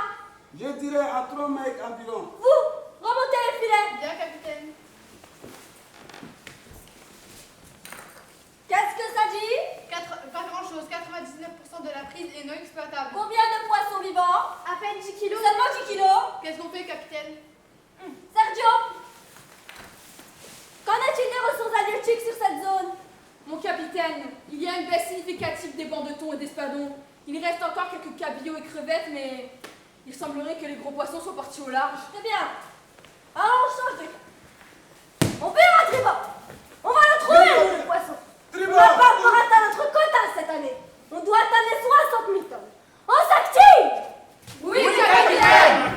Je dirais à 3 mètres environ. Vous, remontez les filets. Bien, capitaine. Qu'est-ce que ça dit? Pas grand-chose. 99% de la prise est non exploitable. Combien de poissons vivants? À peine 10 kilos. Seulement 10 kilos? Qu'est-ce qu'on fait, capitaine? Sergio, qu'en est-il des ressources halieutiques sur cette zone? Mon capitaine, il y a une baisse significative des bancs de thon et d'espadons. Il reste encore quelques cabillaud et crevettes, mais il semblerait que les gros poissons soient partis au large. Très bien. Alors on change de cap. On verra tribord. On va le trouver, le poisson. On ne va pas pouvoir atteindre notre quota cette année. On doit atteindre les 60 000 tonnes. On s'active! Oui, capitaine.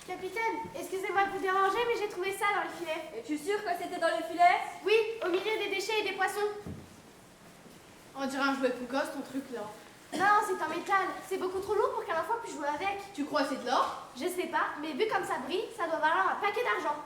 Capitaine, excusez-moi de vous déranger, mais j'ai trouvé ça dans le filet. Es-tu sûr que c'était dans le filet? Oui, au milieu des déchets et des poissons. On dirait un jouet Poucos, ton truc là. Non, c'est en métal. C'est beaucoup trop lourd pour qu'un enfant puisse jouer avec. Tu crois c'est de l'or? Je sais pas, mais vu comme ça brille, ça doit valoir un paquet d'argent.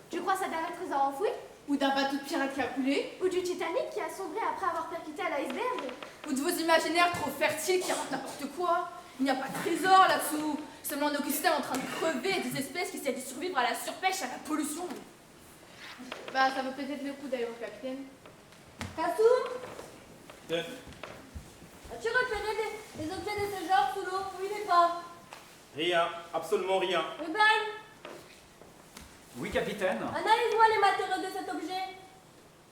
Tu crois ça d'un trésor enfoui? Ou d'un bateau de pirate qui a coulé? Ou du Titanic qui a sombré après avoir percuté à l'iceberg? Ou de vos imaginaires trop fertiles qui racontent n'importe quoi? Il n'y a pas de trésor là-dessous. Seulement un écosystème en train de crever et des espèces qui essaient de survivre à la surpêche et à la pollution. Bah, ça vaut peut-être le coup d'aller voir capitaine. Kassoum, Bien. as-tu repéré des objets de ce genre sous l'eau? Oui, mais pas. Rien, absolument rien. Ruben, Oui, capitaine. analyse-moi les matériaux de cet objet.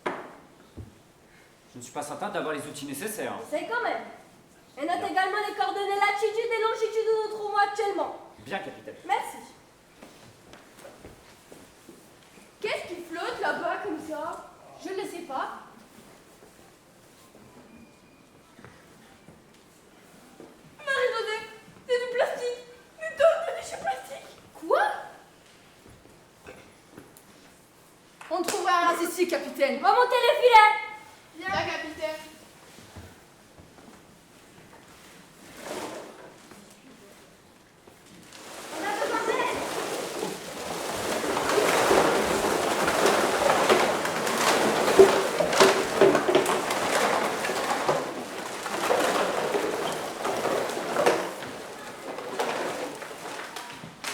Je ne suis pas certain d'avoir les outils nécessaires. Essaye quand même. Et note également les coordonnées latitude et longitude où nous trouvons actuellement. Bien, capitaine. Merci. Qu'est-ce qui flotte là-bas comme ça? Je ne le sais pas. Marie-Josée, c'est du plastique. Des tonnes de déchets plastiques. Quoi? On ne trouvera rien ici, capitaine. Remontez les filets. Bien, capitaine. On a besoin d'aide.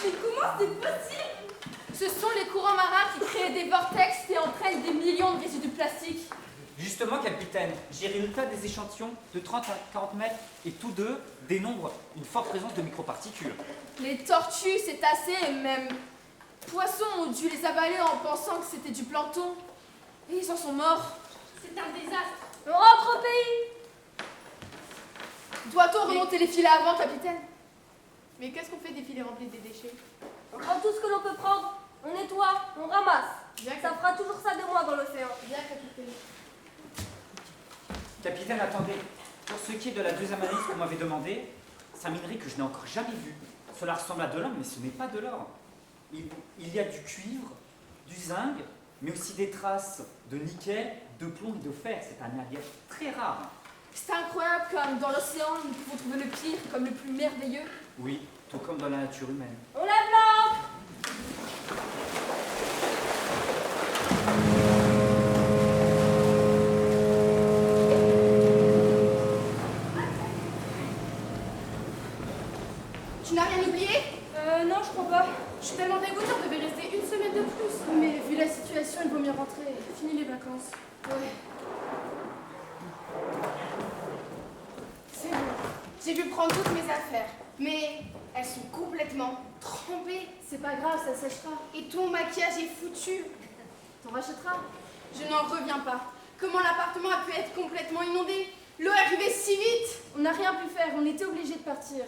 Mais comment c'est possible? Ce sont les courants marins qui créent des vortex et entraînent des millions de résidus plastiques. Justement, capitaine, j'ai résultat des échantillons de 30 à 40 mètres et tous deux dénombrent une forte présence de microparticules. Les tortues, cétacés et même poissons ont dû les avaler en pensant que c'était du plancton. Et ils en sont morts. C'est un désastre. On rentre au pays. Doit-on remonter les filets avant, capitaine? Mais qu'est-ce qu'on fait des filets remplis des déchets? On prend tout ce que l'on peut prendre. On nettoie, on ramasse. Bien, Ça fera toujours ça de moins dans l'océan. Bien, capitaine. Capitaine, attendez. Pour ce qui est de la deuxième analyse qu'on m'avait demandé, c'est un minerai que je n'ai encore jamais vu. Cela ressemble à de l'or, mais ce n'est pas de l'or. Il y a du cuivre, du zinc, mais aussi des traces de nickel, de plomb et de fer. C'est un alliage très rare. C'est incroyable comme dans l'océan, nous pouvons trouver le pire comme le plus merveilleux. Oui, tout comme dans la nature humaine. On lève l'encre. mieux rentrer. Fini les vacances. Ouais. C'est bon. J'ai pu prendre toutes mes affaires. Mais elles sont complètement trempées. C'est pas grave, ça séchera. Et ton maquillage est foutu. T'en rachèteras. Je n'en reviens pas. Comment l'appartement a pu être complètement inondé? L'eau est arrivée si vite. On n'a rien pu faire, on était obligés de partir.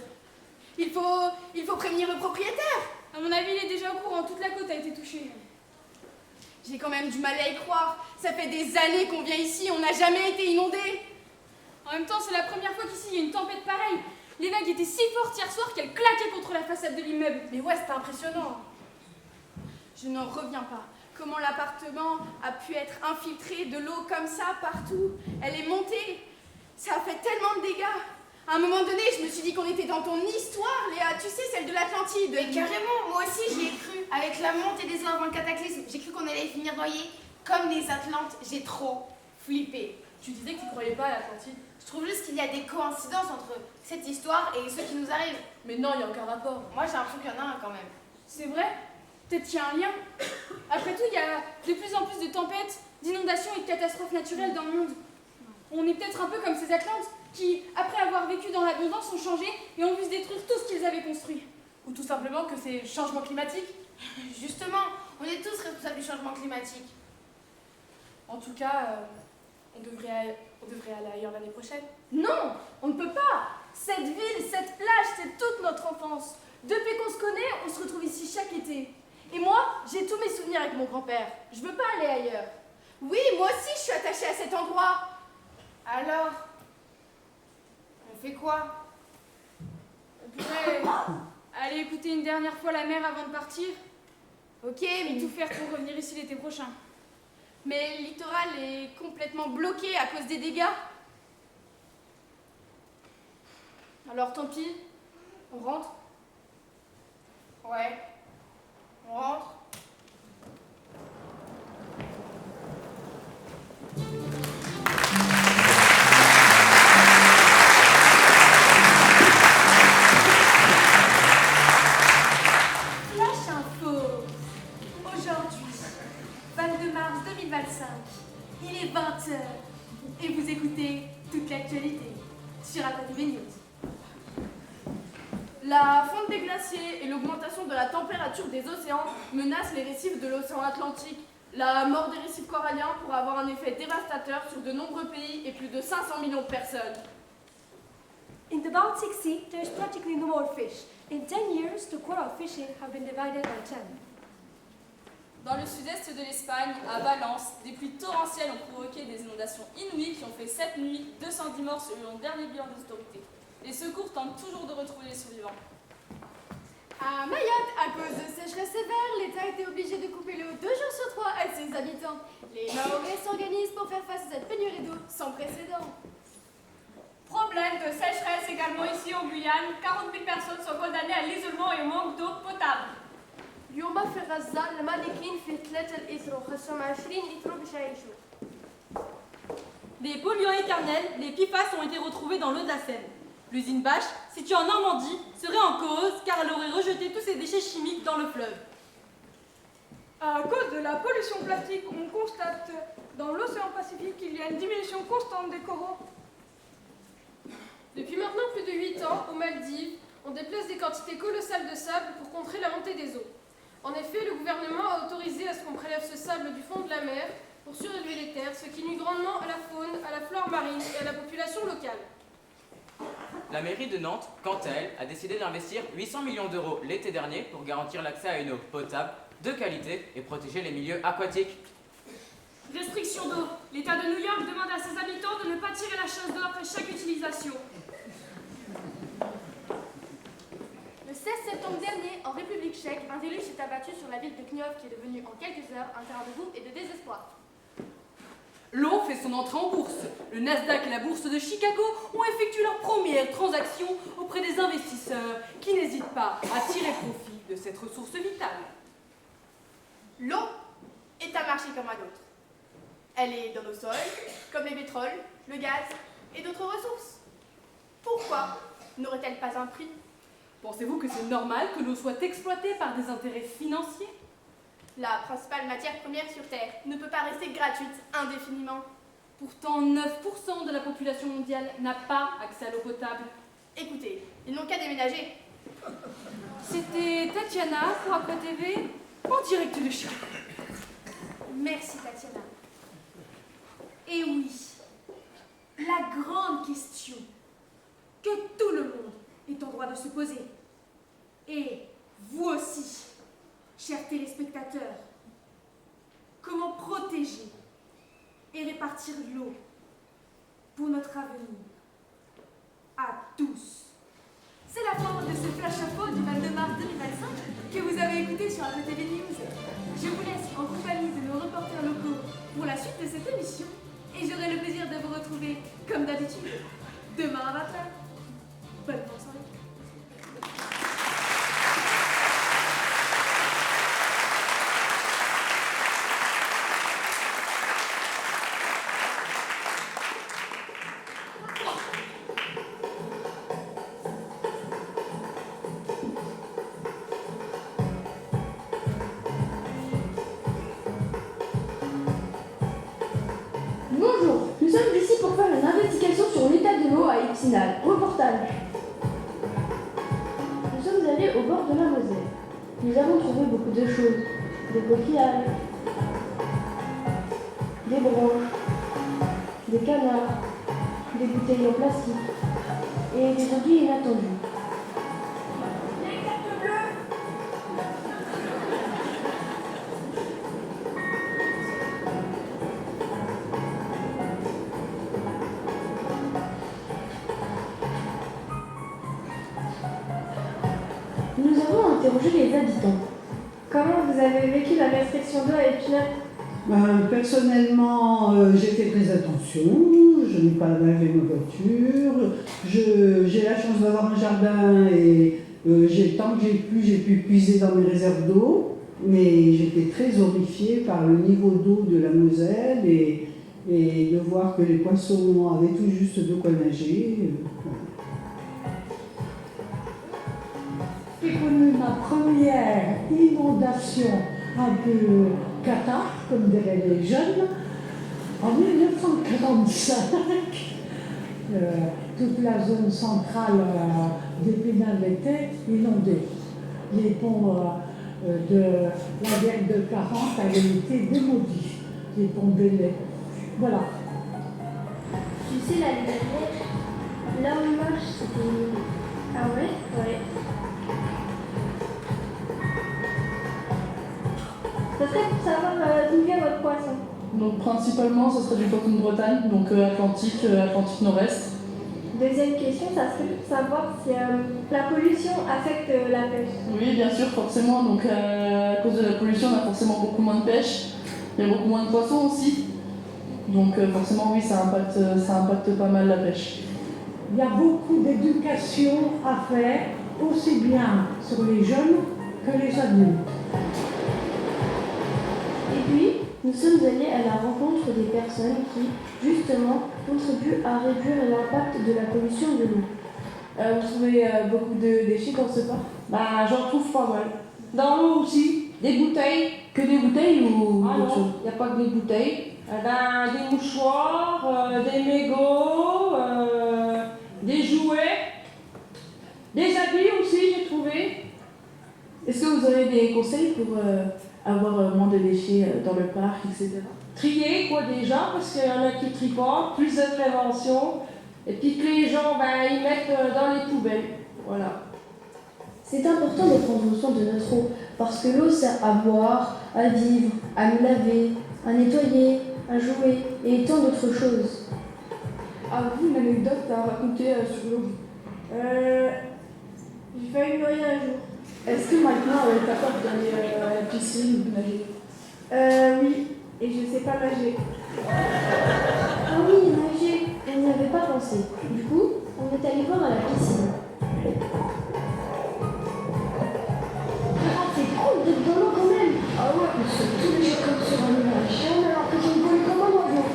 Il faut prévenir le propriétaire. À mon avis, il est déjà au courant, toute la côte a été touchée. J'ai quand même du mal à y croire. Ça fait des années qu'on vient ici, on n'a jamais été inondé. En même temps, c'est la première fois qu'ici il y a une tempête pareille. Les vagues étaient si fortes hier soir qu'elles claquaient contre la façade de l'immeuble. Mais ouais, c'était impressionnant. Je n'en reviens pas. Comment l'appartement a pu être infiltré de l'eau comme ça partout? Elle est montée. Ça a fait tellement de dégâts. À un moment donné, je me suis dit qu'on était dans ton histoire, Léa. Tu sais, celle de l'Atlantide. Mais carrément, moi aussi j'y ai cru. Avec la montée des eaux avant le cataclysme, j'ai cru qu'on allait finir noyés. Comme les Atlantes, j'ai trop flippé. Tu disais que tu croyais pas à l'Atlantide. Je trouve juste qu'il y a des coïncidences entre cette histoire et ce qui nous arrive. Mais non, il n'y a aucun rapport. Moi j'ai l'impression qu'il y en a un quand même. C'est vrai? Peut-être qu'il y a un lien. Après tout, il y a de plus en plus de tempêtes, d'inondations et de catastrophes naturelles dans le monde. On est peut-être un peu comme ces Atlantes qui, après avoir vécu dans l'abondance, ont changé et ont vu se détruire tout ce qu'ils avaient construit. Ou tout simplement que c'est le changement climatique. Justement, on est tous responsables du changement climatique. En tout cas, on devrait aller ailleurs l'année prochaine. Non, on ne peut pas. Cette ville, cette plage, c'est toute notre enfance. Depuis qu'on se connaît, on se retrouve ici chaque été. Et moi, j'ai tous mes souvenirs avec mon grand-père. Je veux pas aller ailleurs. Oui, moi aussi, je suis attachée à cet endroit. Alors, on fait quoi? On pourrait aller écouter une dernière fois la mer avant de partir. Ok, Et tout faire pour revenir ici l'été prochain. mais le littoral est complètement bloqué à cause des dégâts. Alors tant pis, on rentre. Ouais, on rentre. Flash info. Aujourd'hui, 22 mars 2025, il est 20h et vous écoutez toute l'actualité sur ATV News. La fonte des glaciers et l'augmentation de la température des océans menacent les récifs de l'océan Atlantique. La mort des récifs coralliens pourrait avoir un effet dévastateur sur de nombreux pays et plus de 500 millions de personnes. In the Baltic Sea, there is practically no more fish. In 10 years, the coral fishing have been divided by 10. Dans le sud-est de l'Espagne, à Valence, des pluies torrentielles ont provoqué des inondations inouïes qui ont fait 7 nuits, 210 morts selon le dernier bilan des autorités. Les secours tentent toujours de retrouver les survivants. À Mayotte, à cause de sécheresse sévère, l'État a été obligé de couper l'eau 2 jours sur 3 à ses habitants. Les Mahorais s'organisent pour faire face à cette pénurie d'eau sans précédent. Problème de sécheresse également ici en Guyane. 40 000 personnes sont condamnées à l'isolement et au manque d'eau potable. اليوم في غزة المالكين في 3 لتر خصهم 20 لتر باش يعيشوا. Des polluants éternels, les PFAS ont été retrouvés dans l'eau de la Seine. L'usine Bache, située en Normandie, serait en cause car elle aurait rejeté tous ses déchets chimiques dans le fleuve. À cause de la pollution plastique, on constate dans l'océan Pacifique qu'il y a une diminution constante des coraux. Depuis maintenant plus de 8 ans, aux Maldives, on déplace des quantités colossales de sable pour contrer la montée des eaux. En effet, le gouvernement a autorisé à ce qu'on prélève ce sable du fond de la mer pour surélever les terres, ce qui nuit grandement à la faune, à la flore marine et à la population locale. La mairie de Nantes, quant à elle, a décidé d'investir 800 millions d'euros l'été dernier pour garantir l'accès à une eau potable, de qualité et protéger les milieux aquatiques. Restriction d'eau. L'État de New York demande à ses habitants de ne pas tirer la chasse d'eau après chaque utilisation. Le 16 septembre dernier, en République tchèque, un déluge s'est abattu sur la ville de Kňov qui est devenue en quelques heures un terrain de boue et de désespoir. L'eau fait son entrée en bourse. Le Nasdaq et la bourse de Chicago ont effectué leur première transaction auprès des investisseurs qui n'hésitent pas à tirer profit de cette ressource vitale. L'eau est un marché comme un autre. Elle est dans nos sols, comme les pétroles, le gaz et d'autres ressources. Pourquoi n'aurait-elle pas un prix? Pensez-vous que c'est normal que l'eau soit exploitée par des intérêts financiers? La principale matière première sur Terre ne peut pas rester gratuite indéfiniment. Pourtant, 9% de la population mondiale n'a pas accès à l'eau potable. Écoutez, ils n'ont qu'à déménager. C'était Tatiana pour Aqua TV, en direct de Chicago. Merci Tatiana. Et oui, la grande question que tout le monde est en droit de se poser. Et vous aussi, chers téléspectateurs, comment protéger et répartir l'eau pour notre avenir à tous. C'est la fin de ce flash info du 22 mars 2025 que vous avez écouté sur Aqua TV News. Je vous laisse en compagnie de nos reporters locaux pour la suite de cette émission et j'aurai le plaisir de vous retrouver comme d'habitude demain à 20h. Bonne soirée. Bonjour, nous sommes ici pour faire une investigation sur l'état de l'eau à Épinal. Reportage. Nous sommes allés au bord de la Moselle. Nous avons trouvé beaucoup de choses. Des coquillages, des branches, des canards, des bouteilles en plastique et des objets inattendus. Nous avons interrogé les habitants. Comment vous avez vécu la restriction d'eau à Épinal? Personnellement, j'ai fait très attention, je n'ai pas lavé ma voiture, j'ai la chance d'avoir un jardin et tant que j'ai pu puiser dans mes réserves d'eau, mais j'étais très horrifiée par le niveau d'eau de la Moselle et de voir que les poissons avaient tout juste de quoi nager. J'ai connu ma première inondation un peu cata, comme diraient les jeunes, en 1945. Toute la zone centrale d'Épinal était inondée. Les ponts de la guerre de 40 avaient été démolis, les ponts Belay. Voilà. Tu sais, l'année dernière, là où on marche, c'était... Ah ouais? Ouais. Ça serait pour savoir d'où vient votre poisson. Donc principalement, ce serait du poisson de Bretagne, donc Atlantique Nord-Est. Deuxième question, ça serait pour savoir si la pollution affecte la pêche. Oui, bien sûr, forcément. Donc à cause de la pollution, on a forcément beaucoup moins de pêche. Il y a beaucoup moins de poissons aussi. Donc forcément, oui, ça impacte pas mal la pêche. Il y a beaucoup d'éducation à faire, aussi bien sur les jeunes que les adultes. Et puis, nous sommes allés à la rencontre des personnes qui, justement, contribuent à réduire l'impact de la pollution de l'eau. Vous trouvez beaucoup de déchets dans ce parc? Bah, j'en trouve pas mal. Dans l'eau aussi, des bouteilles. Que des bouteilles ou Ah d'autres non, choses? il n'y a pas que des bouteilles. Des mouchoirs, des mégots, des jouets, des habits aussi, j'ai trouvé. Est-ce que vous aurez des conseils pour avoir moins de déchets dans le parc, etc. Trier, quoi, déjà, parce qu'il y en a qui trient pas, plus de prévention, et puis que les gens, ils mettent dans les poubelles. Voilà. C'est important de prendre soin de notre eau, parce que l'eau sert à boire, à vivre, à nous laver, à nettoyer, à jouer, et tant d'autres choses. Avez-vous une anecdote à raconter sur l'eau? J'ai failli mourir un jour. Est-ce que maintenant, elle est capable d'aller à la piscine ou de nager? Oui, et je sais pas nager. Ah oui, nager, on n'y avait pas pensé. Du coup, on est allé voir à la piscine. C'est trop d'être dans l'eau quand même. Ah ouais, on se tous les jours comme sur un nuage. Et on a l'impression de voler comme un oiseau.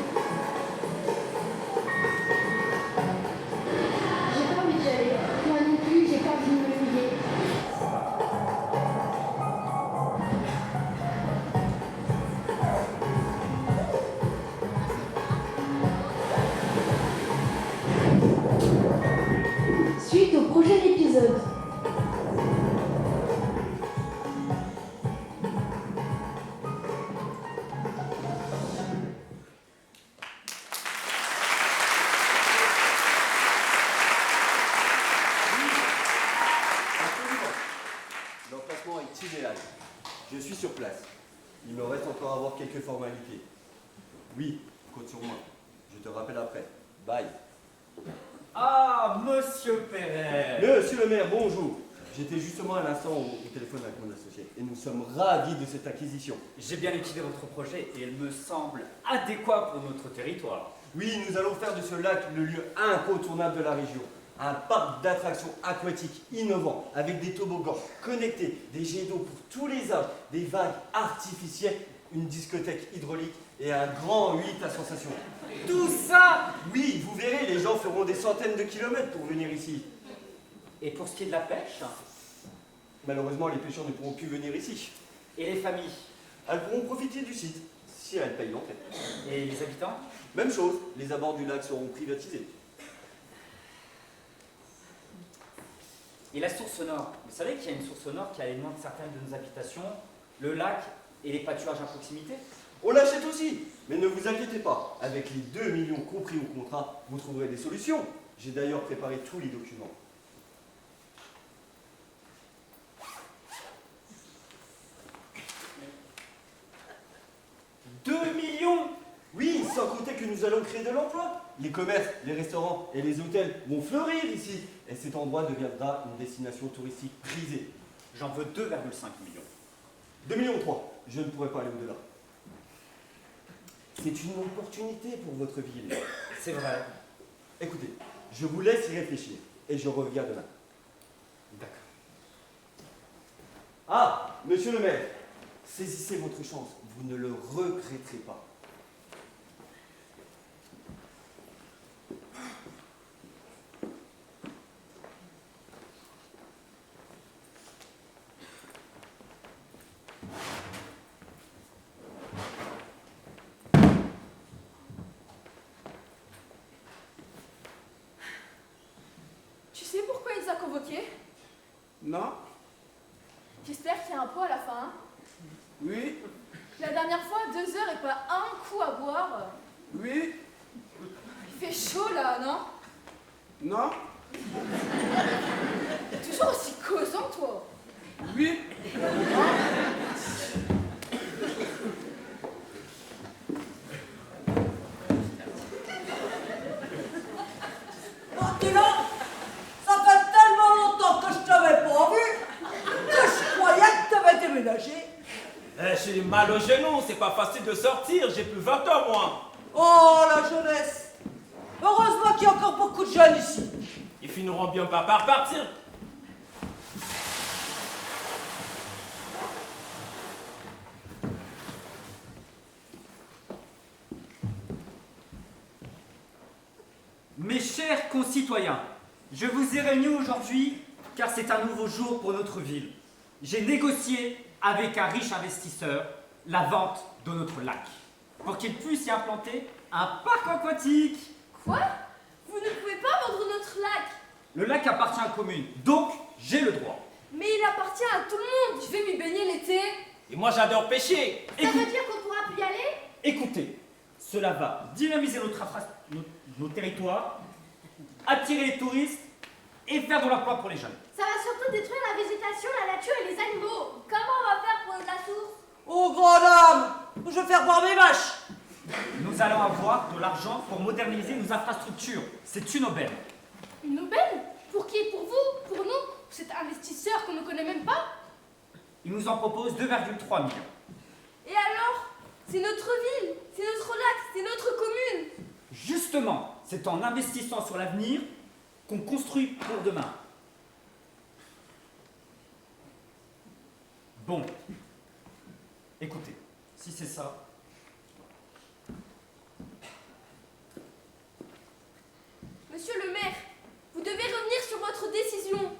J'ai pas envie d'y aller. Moi non plus, j'ai pas envie de me mouiller. épisode. L'emplacement est idéal. Je suis sur place. Il me reste encore à voir quelques formalités. Oui, compte sur moi. Je te rappelle après. Bye. Ah, monsieur Perret. Monsieur le maire, bonjour. J'étais justement à l'instant au téléphone avec mon associé et nous sommes ravis de cette acquisition. J'ai bien étudié votre projet et il me semble adéquat pour notre territoire. Oui, nous allons faire de ce lac le lieu incontournable de la région. Un parc d'attractions aquatiques innovant, avec des toboggans connectés, des jets d'eau pour tous les âges, des vagues artificielles, une discothèque hydraulique et un grand 8 à sensations. Tout ça? Oui, vous verrez, les gens feront des centaines de kilomètres pour venir ici. Et pour ce qui est de la pêche? Malheureusement, les pêcheurs ne pourront plus venir ici. Et les familles? Elles pourront profiter du site, si elles payent l'entrée. Et les habitants? Même chose, les abords du lac seront privatisés. Et la source nord? Vous savez qu'il y a une source nord qui alimente certaines de nos habitations, le lac et les pâturages à proximité? On l'achète aussi, mais ne vous inquiétez pas, avec les 2 millions compris au contrat, vous trouverez des solutions. J'ai d'ailleurs préparé tous les documents. 2 millions? Oui, sans compter que nous allons créer de l'emploi. Les commerces, les restaurants et les hôtels vont fleurir ici. Et cet endroit deviendra une destination touristique prisée. J'en veux 2,5 millions. 2,3 millions. Je ne pourrais pas aller au-delà. C'est une opportunité pour votre ville. C'est vrai. Écoutez, je vous laisse y réfléchir. Et je reviens demain. D'accord. Ah, monsieur le maire, saisissez votre chance. Vous ne le regretterez pas. Tu sais pourquoi il nous a convoqués? Non? J'espère qu'il y a un pot à la fin. Hein? Oui? La dernière fois, 2 heures et pas un coup à boire. Oui? Il fait chaud là, non? Non? T'es toujours aussi causant, toi. Oui? Martina, ça fait tellement longtemps que je t'avais pas vu que je croyais que t'avais déménagé. J'ai mal au genou, c'est pas facile de sortir, j'ai plus 20 ans moi. Oh, la jeunesse! Heureusement qu'il y a encore beaucoup de jeunes ici. Ils finiront bien par partir. Mes chers concitoyens, je vous ai réunis aujourd'hui car c'est un nouveau jour pour notre ville. J'ai négocié avec un riche investisseur la vente de notre lac pour qu'il puisse y implanter un parc aquatique. Quoi? Vous ne pouvez pas vendre notre lac. Le lac appartient à la commune, donc j'ai le droit. Mais il appartient à tout le monde. Je vais m'y baigner l'été. Et moi j'adore pêcher. Ça veut dire qu'on pourra plus y aller? Écoutez, cela va dynamiser nos territoires, attirer les touristes et faire de l'emploi pour les jeunes. Ça va surtout détruire la végétation, la nature et les animaux. Comment on va faire pour la source? Oh, grande dame, je vais faire boire mes vaches. Nous allons avoir de l'argent pour moderniser nos infrastructures. C'est une aubaine. Une aubaine? Pour qui? Pour vous? Pour nous? Pour cet investisseur qu'on ne connaît même pas? Il nous en propose 2,3 millions. Et alors? C'est notre ville, c'est notre lac, c'est notre commune. Justement, c'est en investissant sur l'avenir qu'on construit pour demain. Bon, écoutez, si c'est ça... Monsieur le maire, vous devez revenir sur votre décision.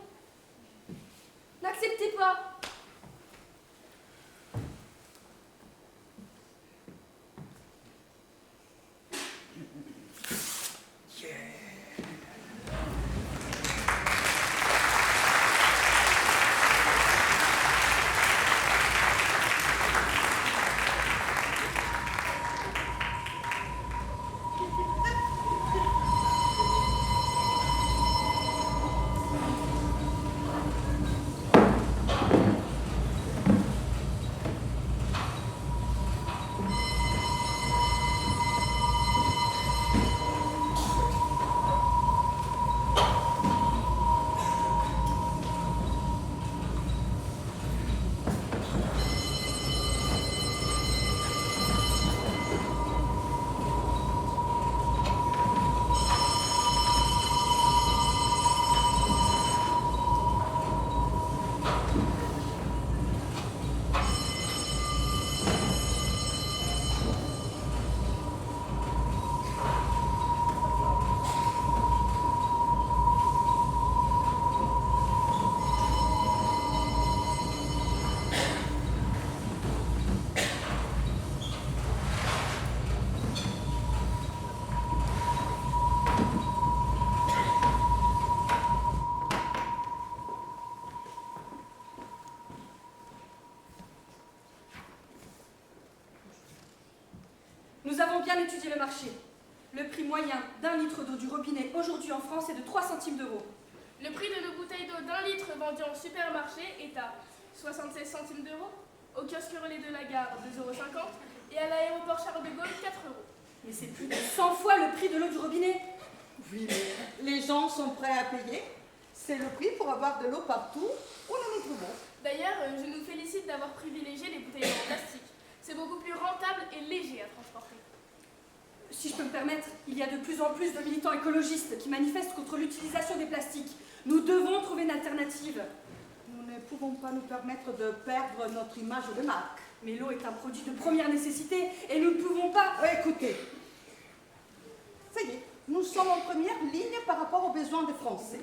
N'acceptez pas. avons bien étudié le marché. Le prix moyen d'un litre d'eau du robinet aujourd'hui en France est de 3 centimes d'euros. Le prix de nos bouteilles d'eau d'un litre vendues en supermarché est à 76 centimes d'euros, au kiosque relais de la gare 2,50 € et à l'aéroport Charles de Gaulle 4 €. Mais c'est plus de 100 fois le prix de l'eau du robinet. Oui, mais les gens sont prêts à payer. C'est le prix pour avoir de l'eau partout où nous nous trouvons. D'ailleurs, je nous félicite d'avoir privilégié les bouteilles en plastique. C'est beaucoup plus rentable et léger à transporter. Si je peux me permettre, il y a de plus en plus de militants écologistes qui manifestent contre l'utilisation des plastiques. Nous devons trouver une alternative. Nous ne pouvons pas nous permettre de perdre notre image de marque. Mais l'eau est un produit de première nécessité et nous ne pouvons pas... Écoutez, ça y est, nous sommes en première ligne par rapport aux besoins des Français.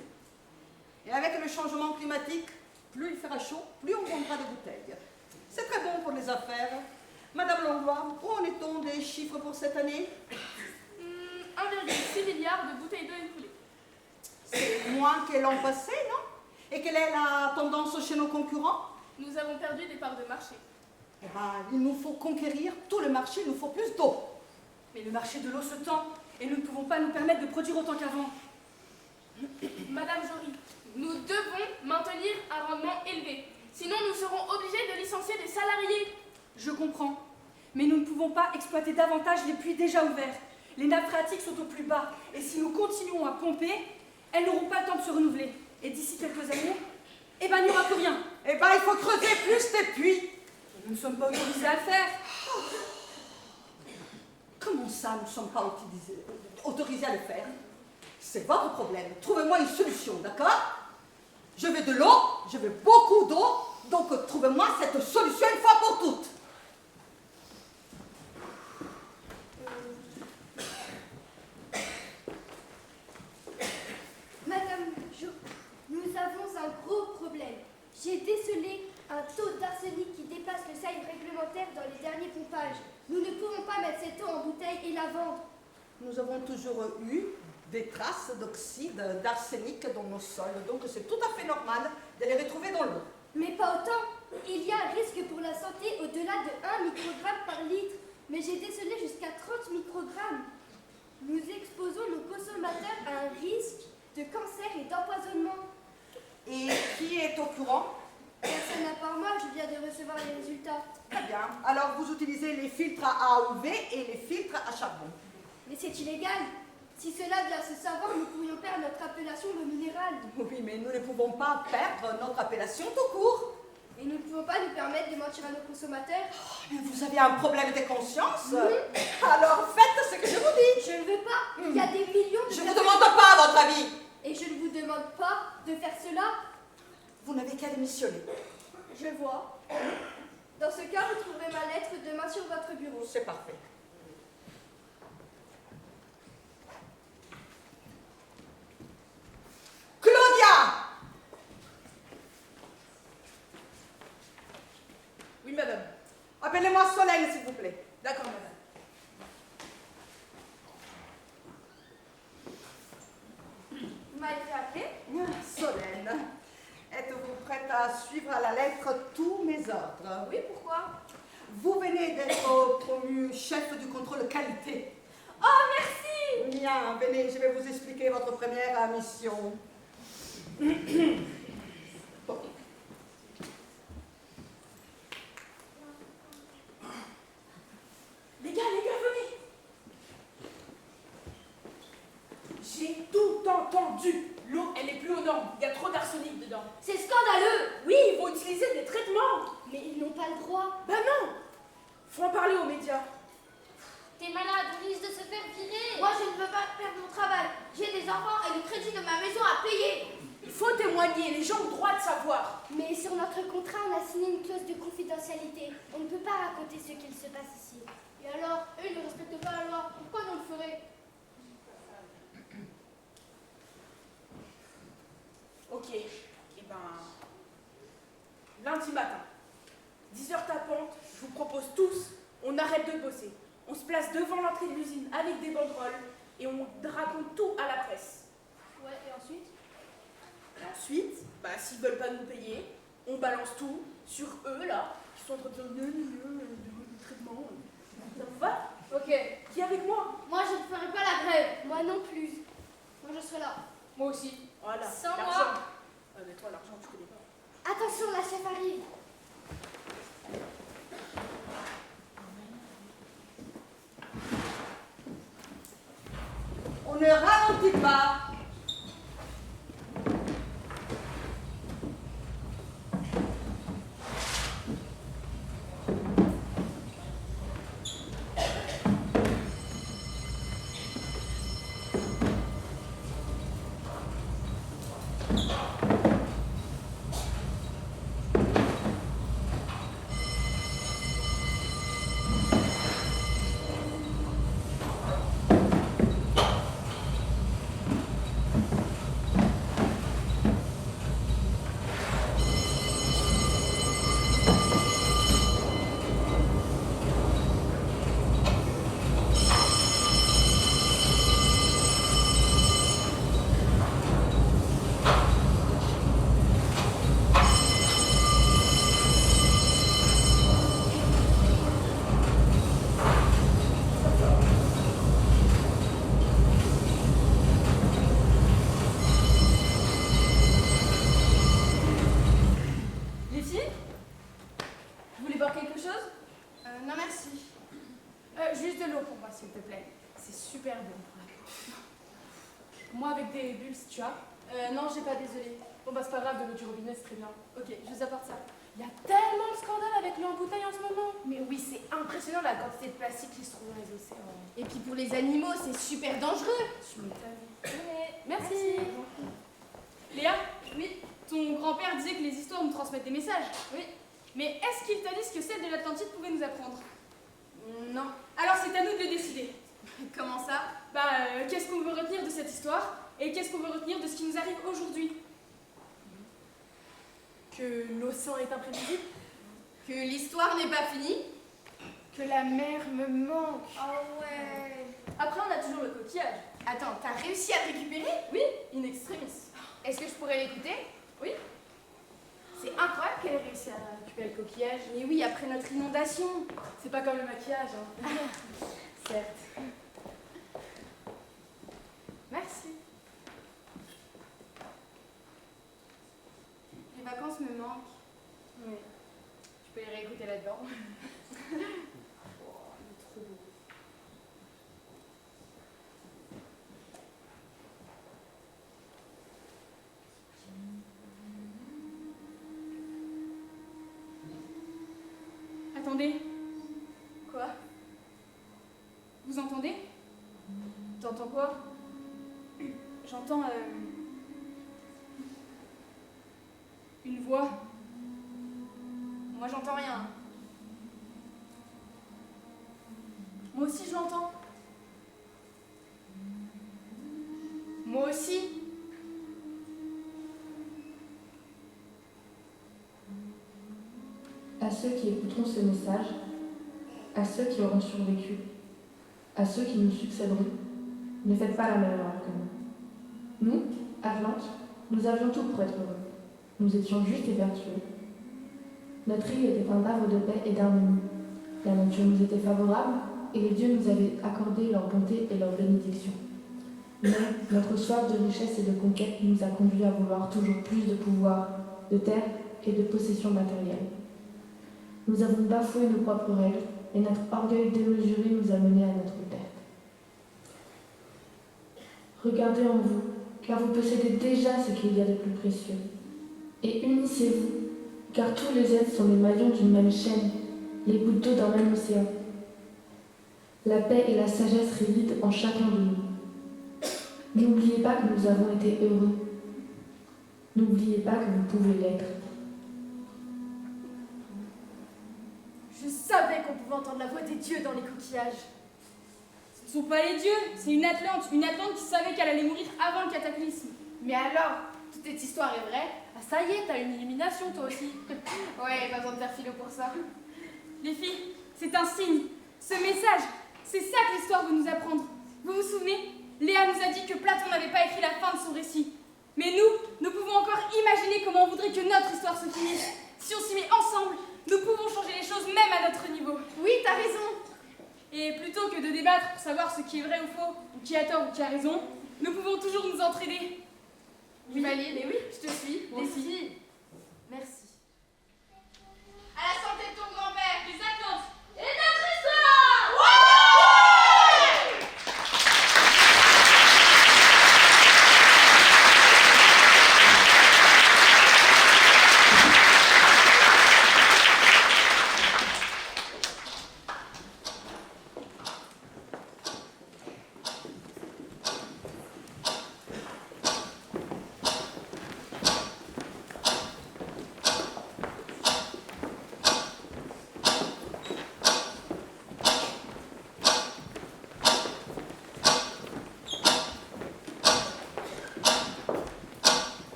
Et avec le changement climatique, plus il fera chaud, plus on vendra des bouteilles. C'est très bon pour les affaires. Madame Langlois, où en est-on des chiffres pour cette année? 1,6 milliard de bouteilles d'eau écoulées. C'est moins que l'an passé, non? Et quelle est la tendance chez nos concurrents? Nous avons perdu des parts de marché. Eh ben, il nous faut conquérir tout le marché, il nous faut plus d'eau. Mais le marché de l'eau se tend et nous ne pouvons pas nous permettre de produire autant qu'avant. Madame Jory, nous devons maintenir un rendement élevé. Sinon, nous serons obligés de licencier des salariés. Je comprends. Mais nous ne pouvons pas exploiter davantage les puits déjà ouverts. Les nappes phréatiques sont au plus bas. Et si nous continuons à pomper, elles n'auront pas le temps de se renouveler. Et d'ici quelques années, eh ben, il n'y aura plus rien. Eh ben, il faut creuser plus des puits. Et nous ne sommes pas autorisés à le faire. Comment ça, nous ne sommes pas autorisés à le faire? C'est votre problème. Trouvez-moi une solution, d'accord? Je veux de l'eau, je veux beaucoup d'eau, donc trouvez-moi cette solution une fois pour toutes. Madame Jo, nous avons un gros problème. J'ai décelé un taux d'arsenic qui dépasse le seuil réglementaire dans les derniers pompages. Nous ne pouvons pas mettre cette eau en bouteille et la vendre. Nous avons toujours eu des traces d'oxyde d'arsenic dans nos sols, donc c'est tout à fait normal de les retrouver dans l'eau. Mais pas autant. Il y a un risque pour la santé au-delà de 1 microgramme par litre. Mais j'ai décelé jusqu'à 30 microgrammes. Nous exposons nos consommateurs à un risque de cancer et d'empoisonnement. Et qui est au courant? Personne à part moi, je viens de recevoir les résultats. Très bien. Alors vous utilisez les filtres à AOV et les filtres à charbon. Mais c'est illégal. Si cela vient se savoir, nous pourrions perdre notre appellation de minéral. Oui, mais nous ne pouvons pas perdre notre appellation tout court. Et nous ne pouvons pas nous permettre de mentir à nos consommateurs. Mais vous avez un problème de conscience? Alors faites ce que je vous dis. Je ne veux pas. Il y a des millions de Je ne vous demande pas votre avis. Et je ne vous demande pas de faire cela. Vous n'avez qu'à démissionner. Je vois. Dans ce cas, vous trouverez ma lettre demain sur votre bureau. C'est parfait. Claudia! Oui, madame. Appelez-moi Solène, s'il vous plaît. D'accord, madame. Vous m'avez appelé? Solène, êtes-vous prête à suivre à la lettre tous mes ordres? Oui, pourquoi? Vous venez d'être promu chef du contrôle qualité. Oh, merci! Bien, venez, je vais vous expliquer votre première mission. Bon. Les gars, venez! J'ai tout entendu. L'eau, elle est plus aux normes. Il y a trop d'arsenic dedans. C'est scandaleux! Oui, il faut utiliser des traitements. Mais ils n'ont pas le droit. Ben non! Faut en parler aux médias. T'es malade, on risque de se faire virer. Moi, je ne veux pas perdre mon travail. J'ai des enfants et le crédit de ma maison à payer. Il faut témoigner, les gens ont le droit de savoir. Mais sur notre contrat, on a signé une clause de confidentialité. On ne peut pas raconter ce qu'il se passe ici. Et alors, eux, ils ne respectent pas la loi. Pourquoi nous le ferions? Ok, et ben... lundi matin, 10h tapantes, je vous propose tous, on arrête de bosser. On se place devant l'entrée de l'usine avec des banderoles et on raconte tout à la presse. Ouais, et ensuite? Et ensuite, bah, s'ils veulent pas nous payer, on balance tout sur eux, là, qui sont en train de dire du traitement. Ça vous va? Ok. Qui Viens avec moi. Moi, je ne ferai pas la grève. Moi non plus. Moi, je serai là. Moi aussi. Voilà. Sans l'argent. moi. Ah, mais toi, l'argent, tu connais pas. Attention, la chef arrive. On ne ralentit pas. Moi avec des bulles si tu as. Non, j'ai pas, désolé. Bon bah c'est pas grave, de l'eau du robinet c'est très bien. Ok, je vous apporte ça. Il y a tellement de scandales avec l'eau en bouteille en ce moment. Mais oui, c'est impressionnant la quantité de plastique qui se trouve dans les océans. Et puis pour les animaux, c'est super dangereux. Tu m'étonnes. Merci. Léa? Oui. Ton grand-père disait que les histoires nous transmettent des messages. Oui. Mais est-ce qu'il t'a dit ce que celle de l'Atlantide pouvait nous apprendre? Non. Alors c'est à nous de le décider. Comment ça? Bah, qu'est-ce qu'on veut retenir de cette histoire? Et qu'est-ce qu'on veut retenir de ce qui nous arrive aujourd'hui? Que l'océan est imprévisible? Que l'histoire n'est pas finie? Que la mer me manque? Oh ouais. Après, on a toujours le coquillage. Attends, t'as réussi à le récupérer? Oui, in extremis. Est-ce que je pourrais l'écouter? Oui. C'est incroyable qu'elle ait réussi à récupérer le coquillage. Mais oui, après notre inondation. C'est pas comme le maquillage, hein. Certes. Merci. Les vacances me manquent. Oui. Tu peux les réécouter là-dedans. Oh, il est trop beau. Attendez. Quoi? Vous entendez? T'entends quoi? J'entends une voix. Moi j'entends rien. Moi aussi je l'entends. Moi aussi. À ceux qui écouteront ce message, à ceux qui auront survécu, à ceux qui nous succéderont, ne faites pas la même erreur que nous. Nous, Atlante, nous avions tout pour être heureux. Nous étions justes et vertueux. Notre île était un havre de paix et d'harmonie. La nature nous était favorable et les dieux nous avaient accordé leur bonté et leur bénédiction. Mais notre soif de richesse et de conquête nous a conduits à vouloir toujours plus de pouvoir, de terre et de possession matérielle. Nous avons bafoué nos propres règles et notre orgueil démesuré nous a menés à notre perte. Regardez en vous, car vous possédez déjà ce qu'il y a de plus précieux. Et unissez-vous, car tous les êtres sont les maillons d'une même chaîne, les gouttes d'eau d'un même océan. La paix et la sagesse résident en chacun de nous. N'oubliez pas que nous avons été heureux. N'oubliez pas que vous pouvez l'être. Je savais qu'on pouvait entendre la voix des dieux dans les coquillages. Ce ne sont pas les dieux, c'est une Atlante qui savait qu'elle allait mourir avant le cataclysme. Mais alors, toute cette histoire est vraie? Ah ça y est, t'as une illumination toi aussi. Ouais, pas besoin de faire philo pour ça. Les filles, c'est un signe. Ce message, c'est ça que l'histoire veut nous apprendre. Vous vous souvenez? Léa nous a dit que Platon n'avait pas écrit la fin de son récit. Mais nous pouvons encore imaginer comment on voudrait que notre histoire se finisse. Si on s'y met ensemble, nous pouvons changer les choses même à notre niveau. Oui, t'as raison. Et plutôt que de débattre pour savoir ce qui est vrai ou faux, ou qui a tort ou qui a raison, nous pouvons toujours nous entraider. Oui, Maline, mais oui, je te suis. Moi aussi. Décide. Merci. À la santé de ton grand-père. Les Atlantes. Et notre histoire.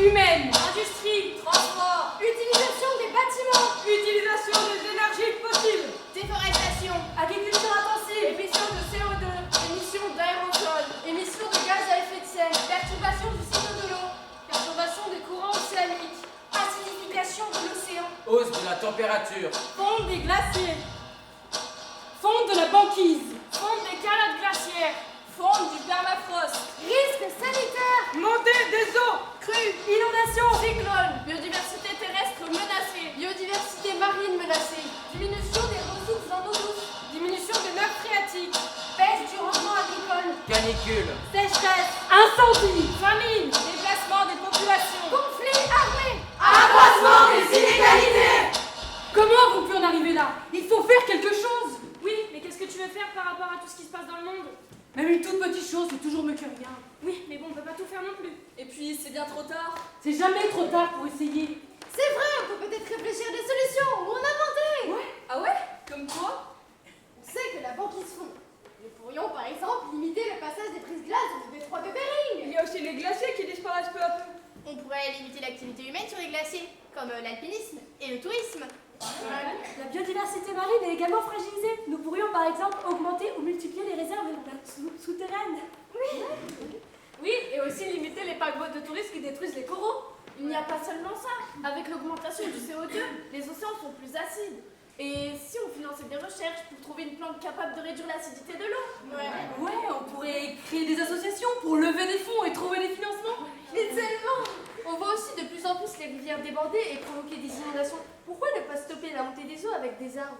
Humaine. Industrie. Transport. Utilisation des bâtiments. Utilisation des énergies fossiles. Déforestation. Agriculture intensive. Émissions de CO2. Émissions d'aérosols. Émissions de gaz à effet de serre. Perturbation du cycle de l'eau. Perturbation des courants océaniques. Acidification de l'océan. Hausse de la température. Fonte des glaciers. Fonte de la banquise. Fonte des calottes glaciaires. Fonte du permafrost. Risque sanitaire. Montée des eaux. Crue. Inondation. Cyclone. Biodiversité terrestre menacée. Biodiversité marine menacée. Diminution des ressources en eau douce. Diminution des nappes phréatiques. Baisse du rendement agricole. Canicule. Sécheresse. Incendie. Famine. Déplacement des populations. Conflit armé. Accroissement des inégalités. Comment vous pouvez en arriver là? Il faut faire quelque chose. Oui, mais qu'est-ce que tu veux faire par rapport à tout ce qui se passe dans le monde? Même une toute petite chose, c'est toujours mieux que rien. Oui, mais bon, on peut pas tout faire non plus. Et puis, c'est bien trop tard. C'est jamais trop tard pour essayer. C'est vrai, on peut peut-être réfléchir à des solutions ou en inventer. Ouais. Ah ouais? Comme quoi? On sait que la banquise fond. Nous pourrions par exemple limiter le passage des prises-glaces au détroit de Bering. Il y a aussi les glaciers qui disparaissent peu à peu. On pourrait limiter l'activité humaine sur les glaciers, comme l'alpinisme et le tourisme. La biodiversité marine est également fragilisée. Nous pourrions par exemple augmenter ou multiplier les réserves souterraines. Oui. Oui, et aussi limiter les paquebots de touristes qui détruisent les coraux. Il n'y a pas seulement ça. Avec l'augmentation du CO2, les océans sont plus acides. Et si on finançait des recherches pour trouver une plante capable de réduire l'acidité de l'eau? Ouais, on pourrait créer des associations pour lever des fonds et trouver des financements. Mais tellement! On voit aussi de plus en plus les rivières déborder et provoquer des inondations. Pourquoi ne pas stopper la montée des eaux avec des arbres?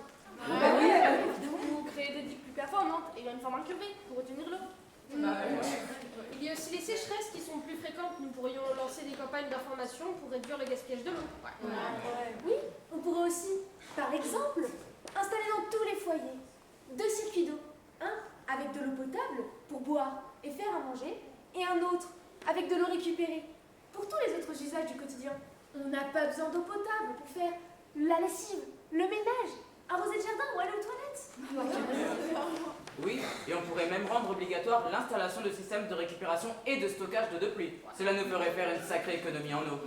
Ou créer des digues plus performantes et une forme incurvée pour retenir l'eau. Il y a aussi les sécheresses qui sont plus fréquentes. Nous pourrions lancer des campagnes d'information pour réduire le gaspillage de l'eau. Oui, on pourrait aussi, par exemple, installer dans tous les foyers 2 circuits d'eau. Un avec de l'eau potable pour boire et faire à manger, et un autre avec de l'eau récupérée pour tous les autres usages du quotidien. On n'a pas besoin d'eau potable pour faire la lessive, le ménage, arroser le jardin ou aller aux toilettes. Oui, et on pourrait même rendre obligatoire l'installation de systèmes de récupération et de stockage d'eau de pluie. Cela nous ferait faire une sacrée économie en eau.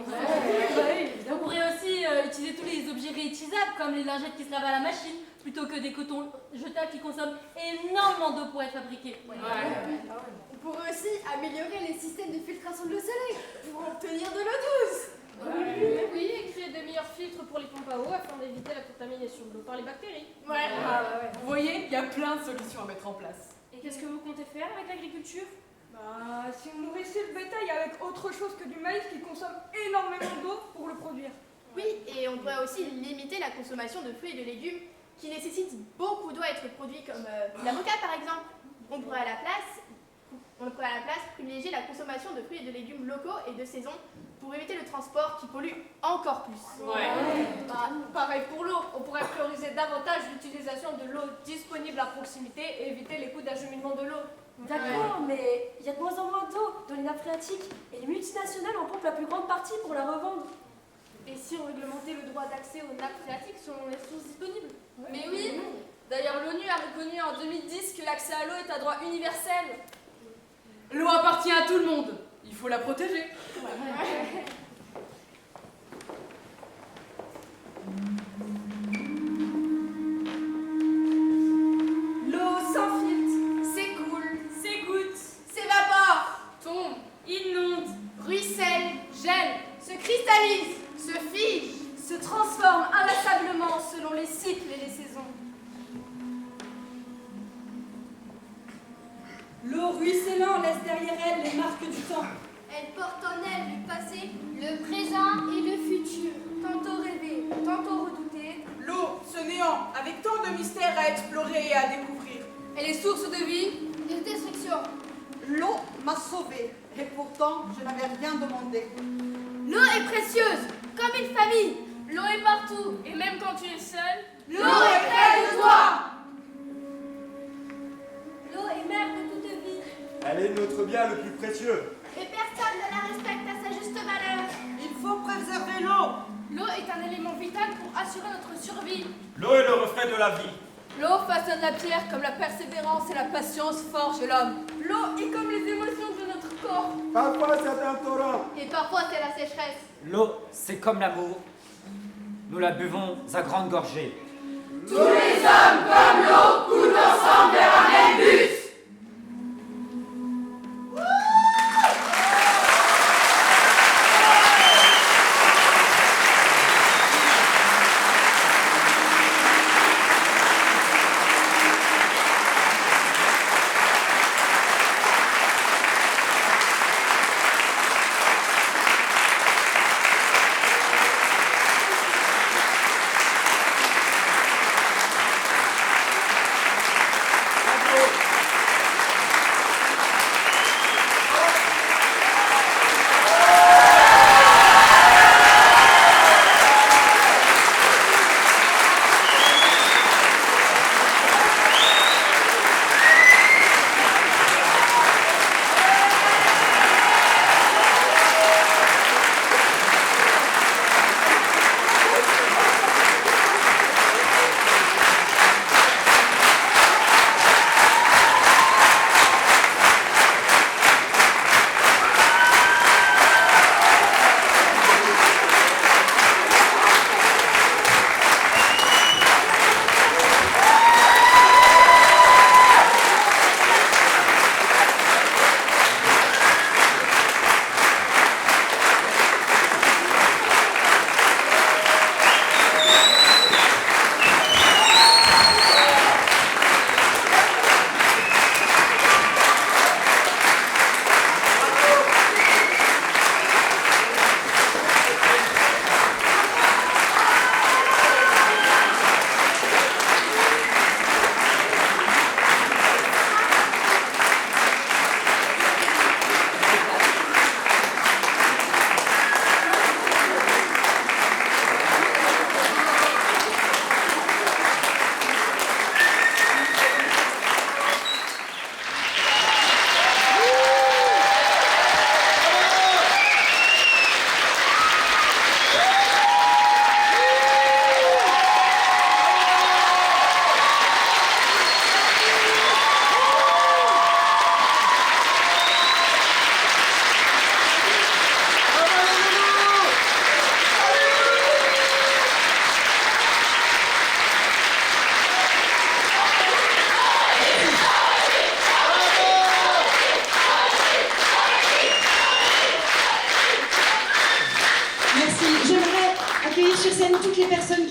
On pourrait aussi utiliser tous les objets réutilisables comme les lingettes qui se lavent à la machine plutôt que des cotons jetables qui consomment énormément d'eau pour être fabriqués. On pourrait aussi améliorer les systèmes de filtration de l'eau salée pour obtenir de l'eau douce. Oui, et créer de meilleurs filtres pour les pompes à eau afin d'éviter la contamination de l'eau par les bactéries. Vous voyez, il y a plein de solutions à mettre en place. Et qu'est-ce que vous comptez faire avec l'agriculture? Si on nourrissait le bétail avec autre chose que du maïs qui consomme énormément d'eau pour le produire. Oui, et on pourrait aussi limiter la consommation de fruits et de légumes qui nécessitent beaucoup d'eau à être produits, comme l'avocat par exemple. On pourrait à la place privilégier la consommation de fruits et de légumes locaux et de saison pour éviter le transport qui pollue encore plus. Pareil pour l'eau, on pourrait prioriser davantage l'utilisation de l'eau disponible à proximité et éviter les coûts d'acheminement de l'eau. D'accord, mais il y a de moins en moins d'eau dans les nappes phréatiques et les multinationales en pompent la plus grande partie pour la revendre. Et si on réglementait le droit d'accès aux nappes phréatiques selon les sources disponibles? Mais oui, D'ailleurs, l'ONU a reconnu en 2010 que l'accès à l'eau est un droit universel. L'eau appartient à tout le monde. Il faut la protéger. L'eau s'infiltre, s'écoule, s'égoutte, s'évapore, tombe, inonde, ruisselle, gèle, se cristallise, se fige, se transforme inlassablement selon les cycles et les saisons. L'eau ruisselant laisse derrière elle les marques du temps. Elle porte en elle le passé, le présent et le futur. Tantôt rêvé, tantôt redouté. L'eau, ce néant, avec tant de mystères à explorer et à découvrir. Elle est source de vie, de destruction. L'eau m'a sauvée, et pourtant je n'avais rien demandé. L'eau est précieuse, comme une famille. L'eau est partout, et même quand tu es seul, l'eau est près de toi. L'eau est mère de toute vie. Elle est notre bien le plus précieux. Et personne ne la respecte à sa juste valeur. Il faut préserver l'eau. L'eau est un élément vital pour assurer notre survie. L'eau est le reflet de la vie. L'eau façonne la pierre comme la persévérance et la patience forgent l'homme. L'eau est comme les émotions de notre corps. Parfois c'est un torrent. Et parfois c'est la sécheresse. L'eau, c'est comme l'amour. Nous la buvons à grandes gorgées. Tous les hommes comme l'eau coulent ensemble vers un même but.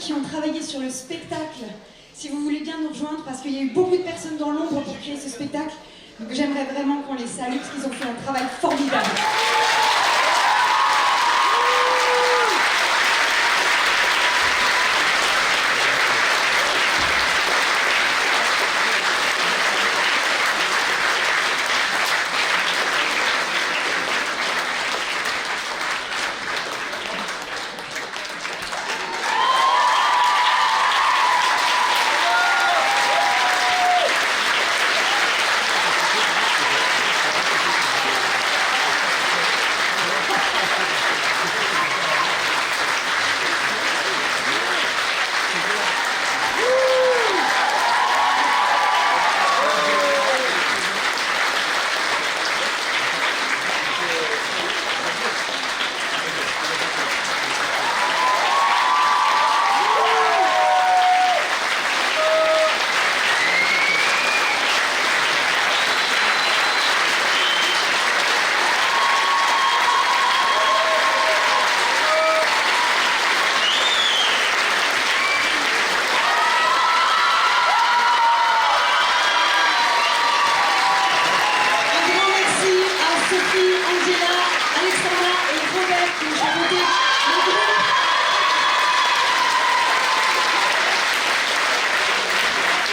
qui ont travaillé sur le spectacle, si vous voulez bien nous rejoindre, parce qu'il y a eu beaucoup de personnes dans l'ombre pour créer ce spectacle. Donc j'aimerais vraiment qu'on les salue, parce qu'ils ont fait un travail formidable. qui ont chapeauté le groupe.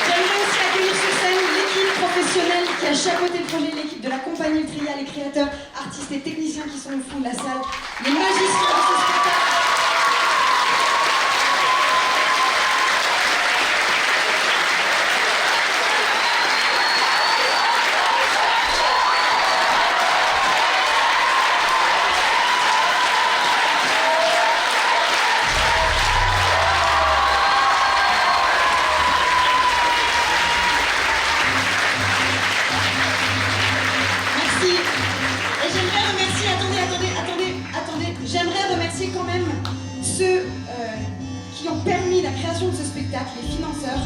J'aimerais aussi accueillir sur scène l'équipe professionnelle qui a chapeauté le projet, l'équipe de la compagnie Tria, les créateurs, artistes et techniciens qui sont au fond de la salle, les magiciens de ce spectacle. J'aimerais remercier quand même ceux qui ont permis la création de ce spectacle, les financeurs,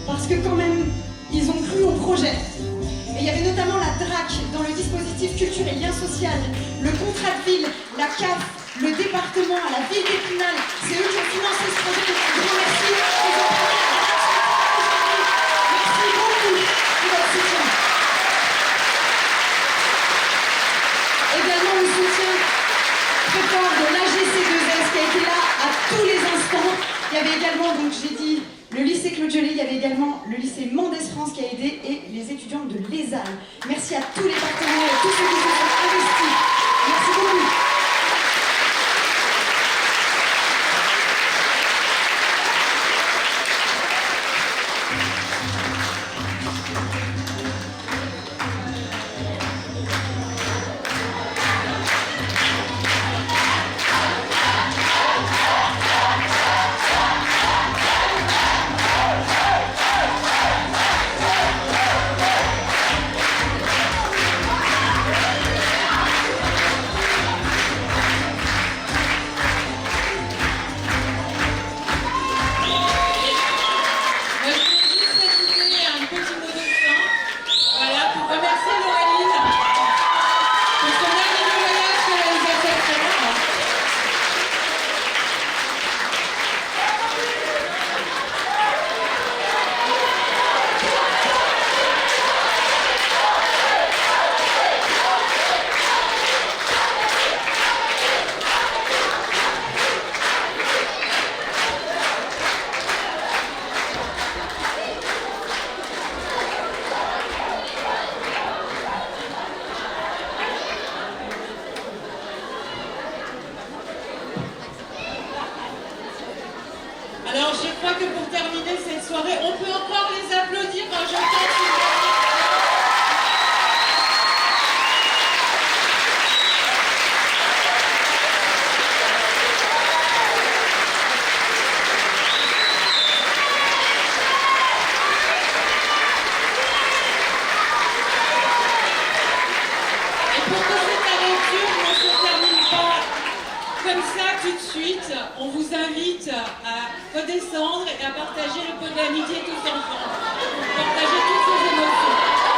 parce que quand même, ils ont cru au projet. Et il y avait notamment la DRAC dans le dispositif culture et lien social, le contrat de ville, la CAF, le département, la ville d'Épinal. C'est eux qui ont financé ce projet. Un grand merci. Ils ont permis la création de ce spectacle. Merci beaucoup de votre soutien. Également le soutien très fort de l'AGC2S qui a été là à tous les instants. Il y avait également, donc j'ai dit, le lycée Claude Gelée, il y avait également le lycée Mendès France qui a aidé et les étudiants de l'ESAL. Merci à tous les partenaires et tous ceux qui se sont investis. Merci beaucoup. Alors je crois que pour terminer cette soirée, on peut encore les applaudir quand j'entends comme ça tout de suite, on vous invite à redescendre et à partager le pot d'amitié tous ensemble. Partager toutes ces émotions.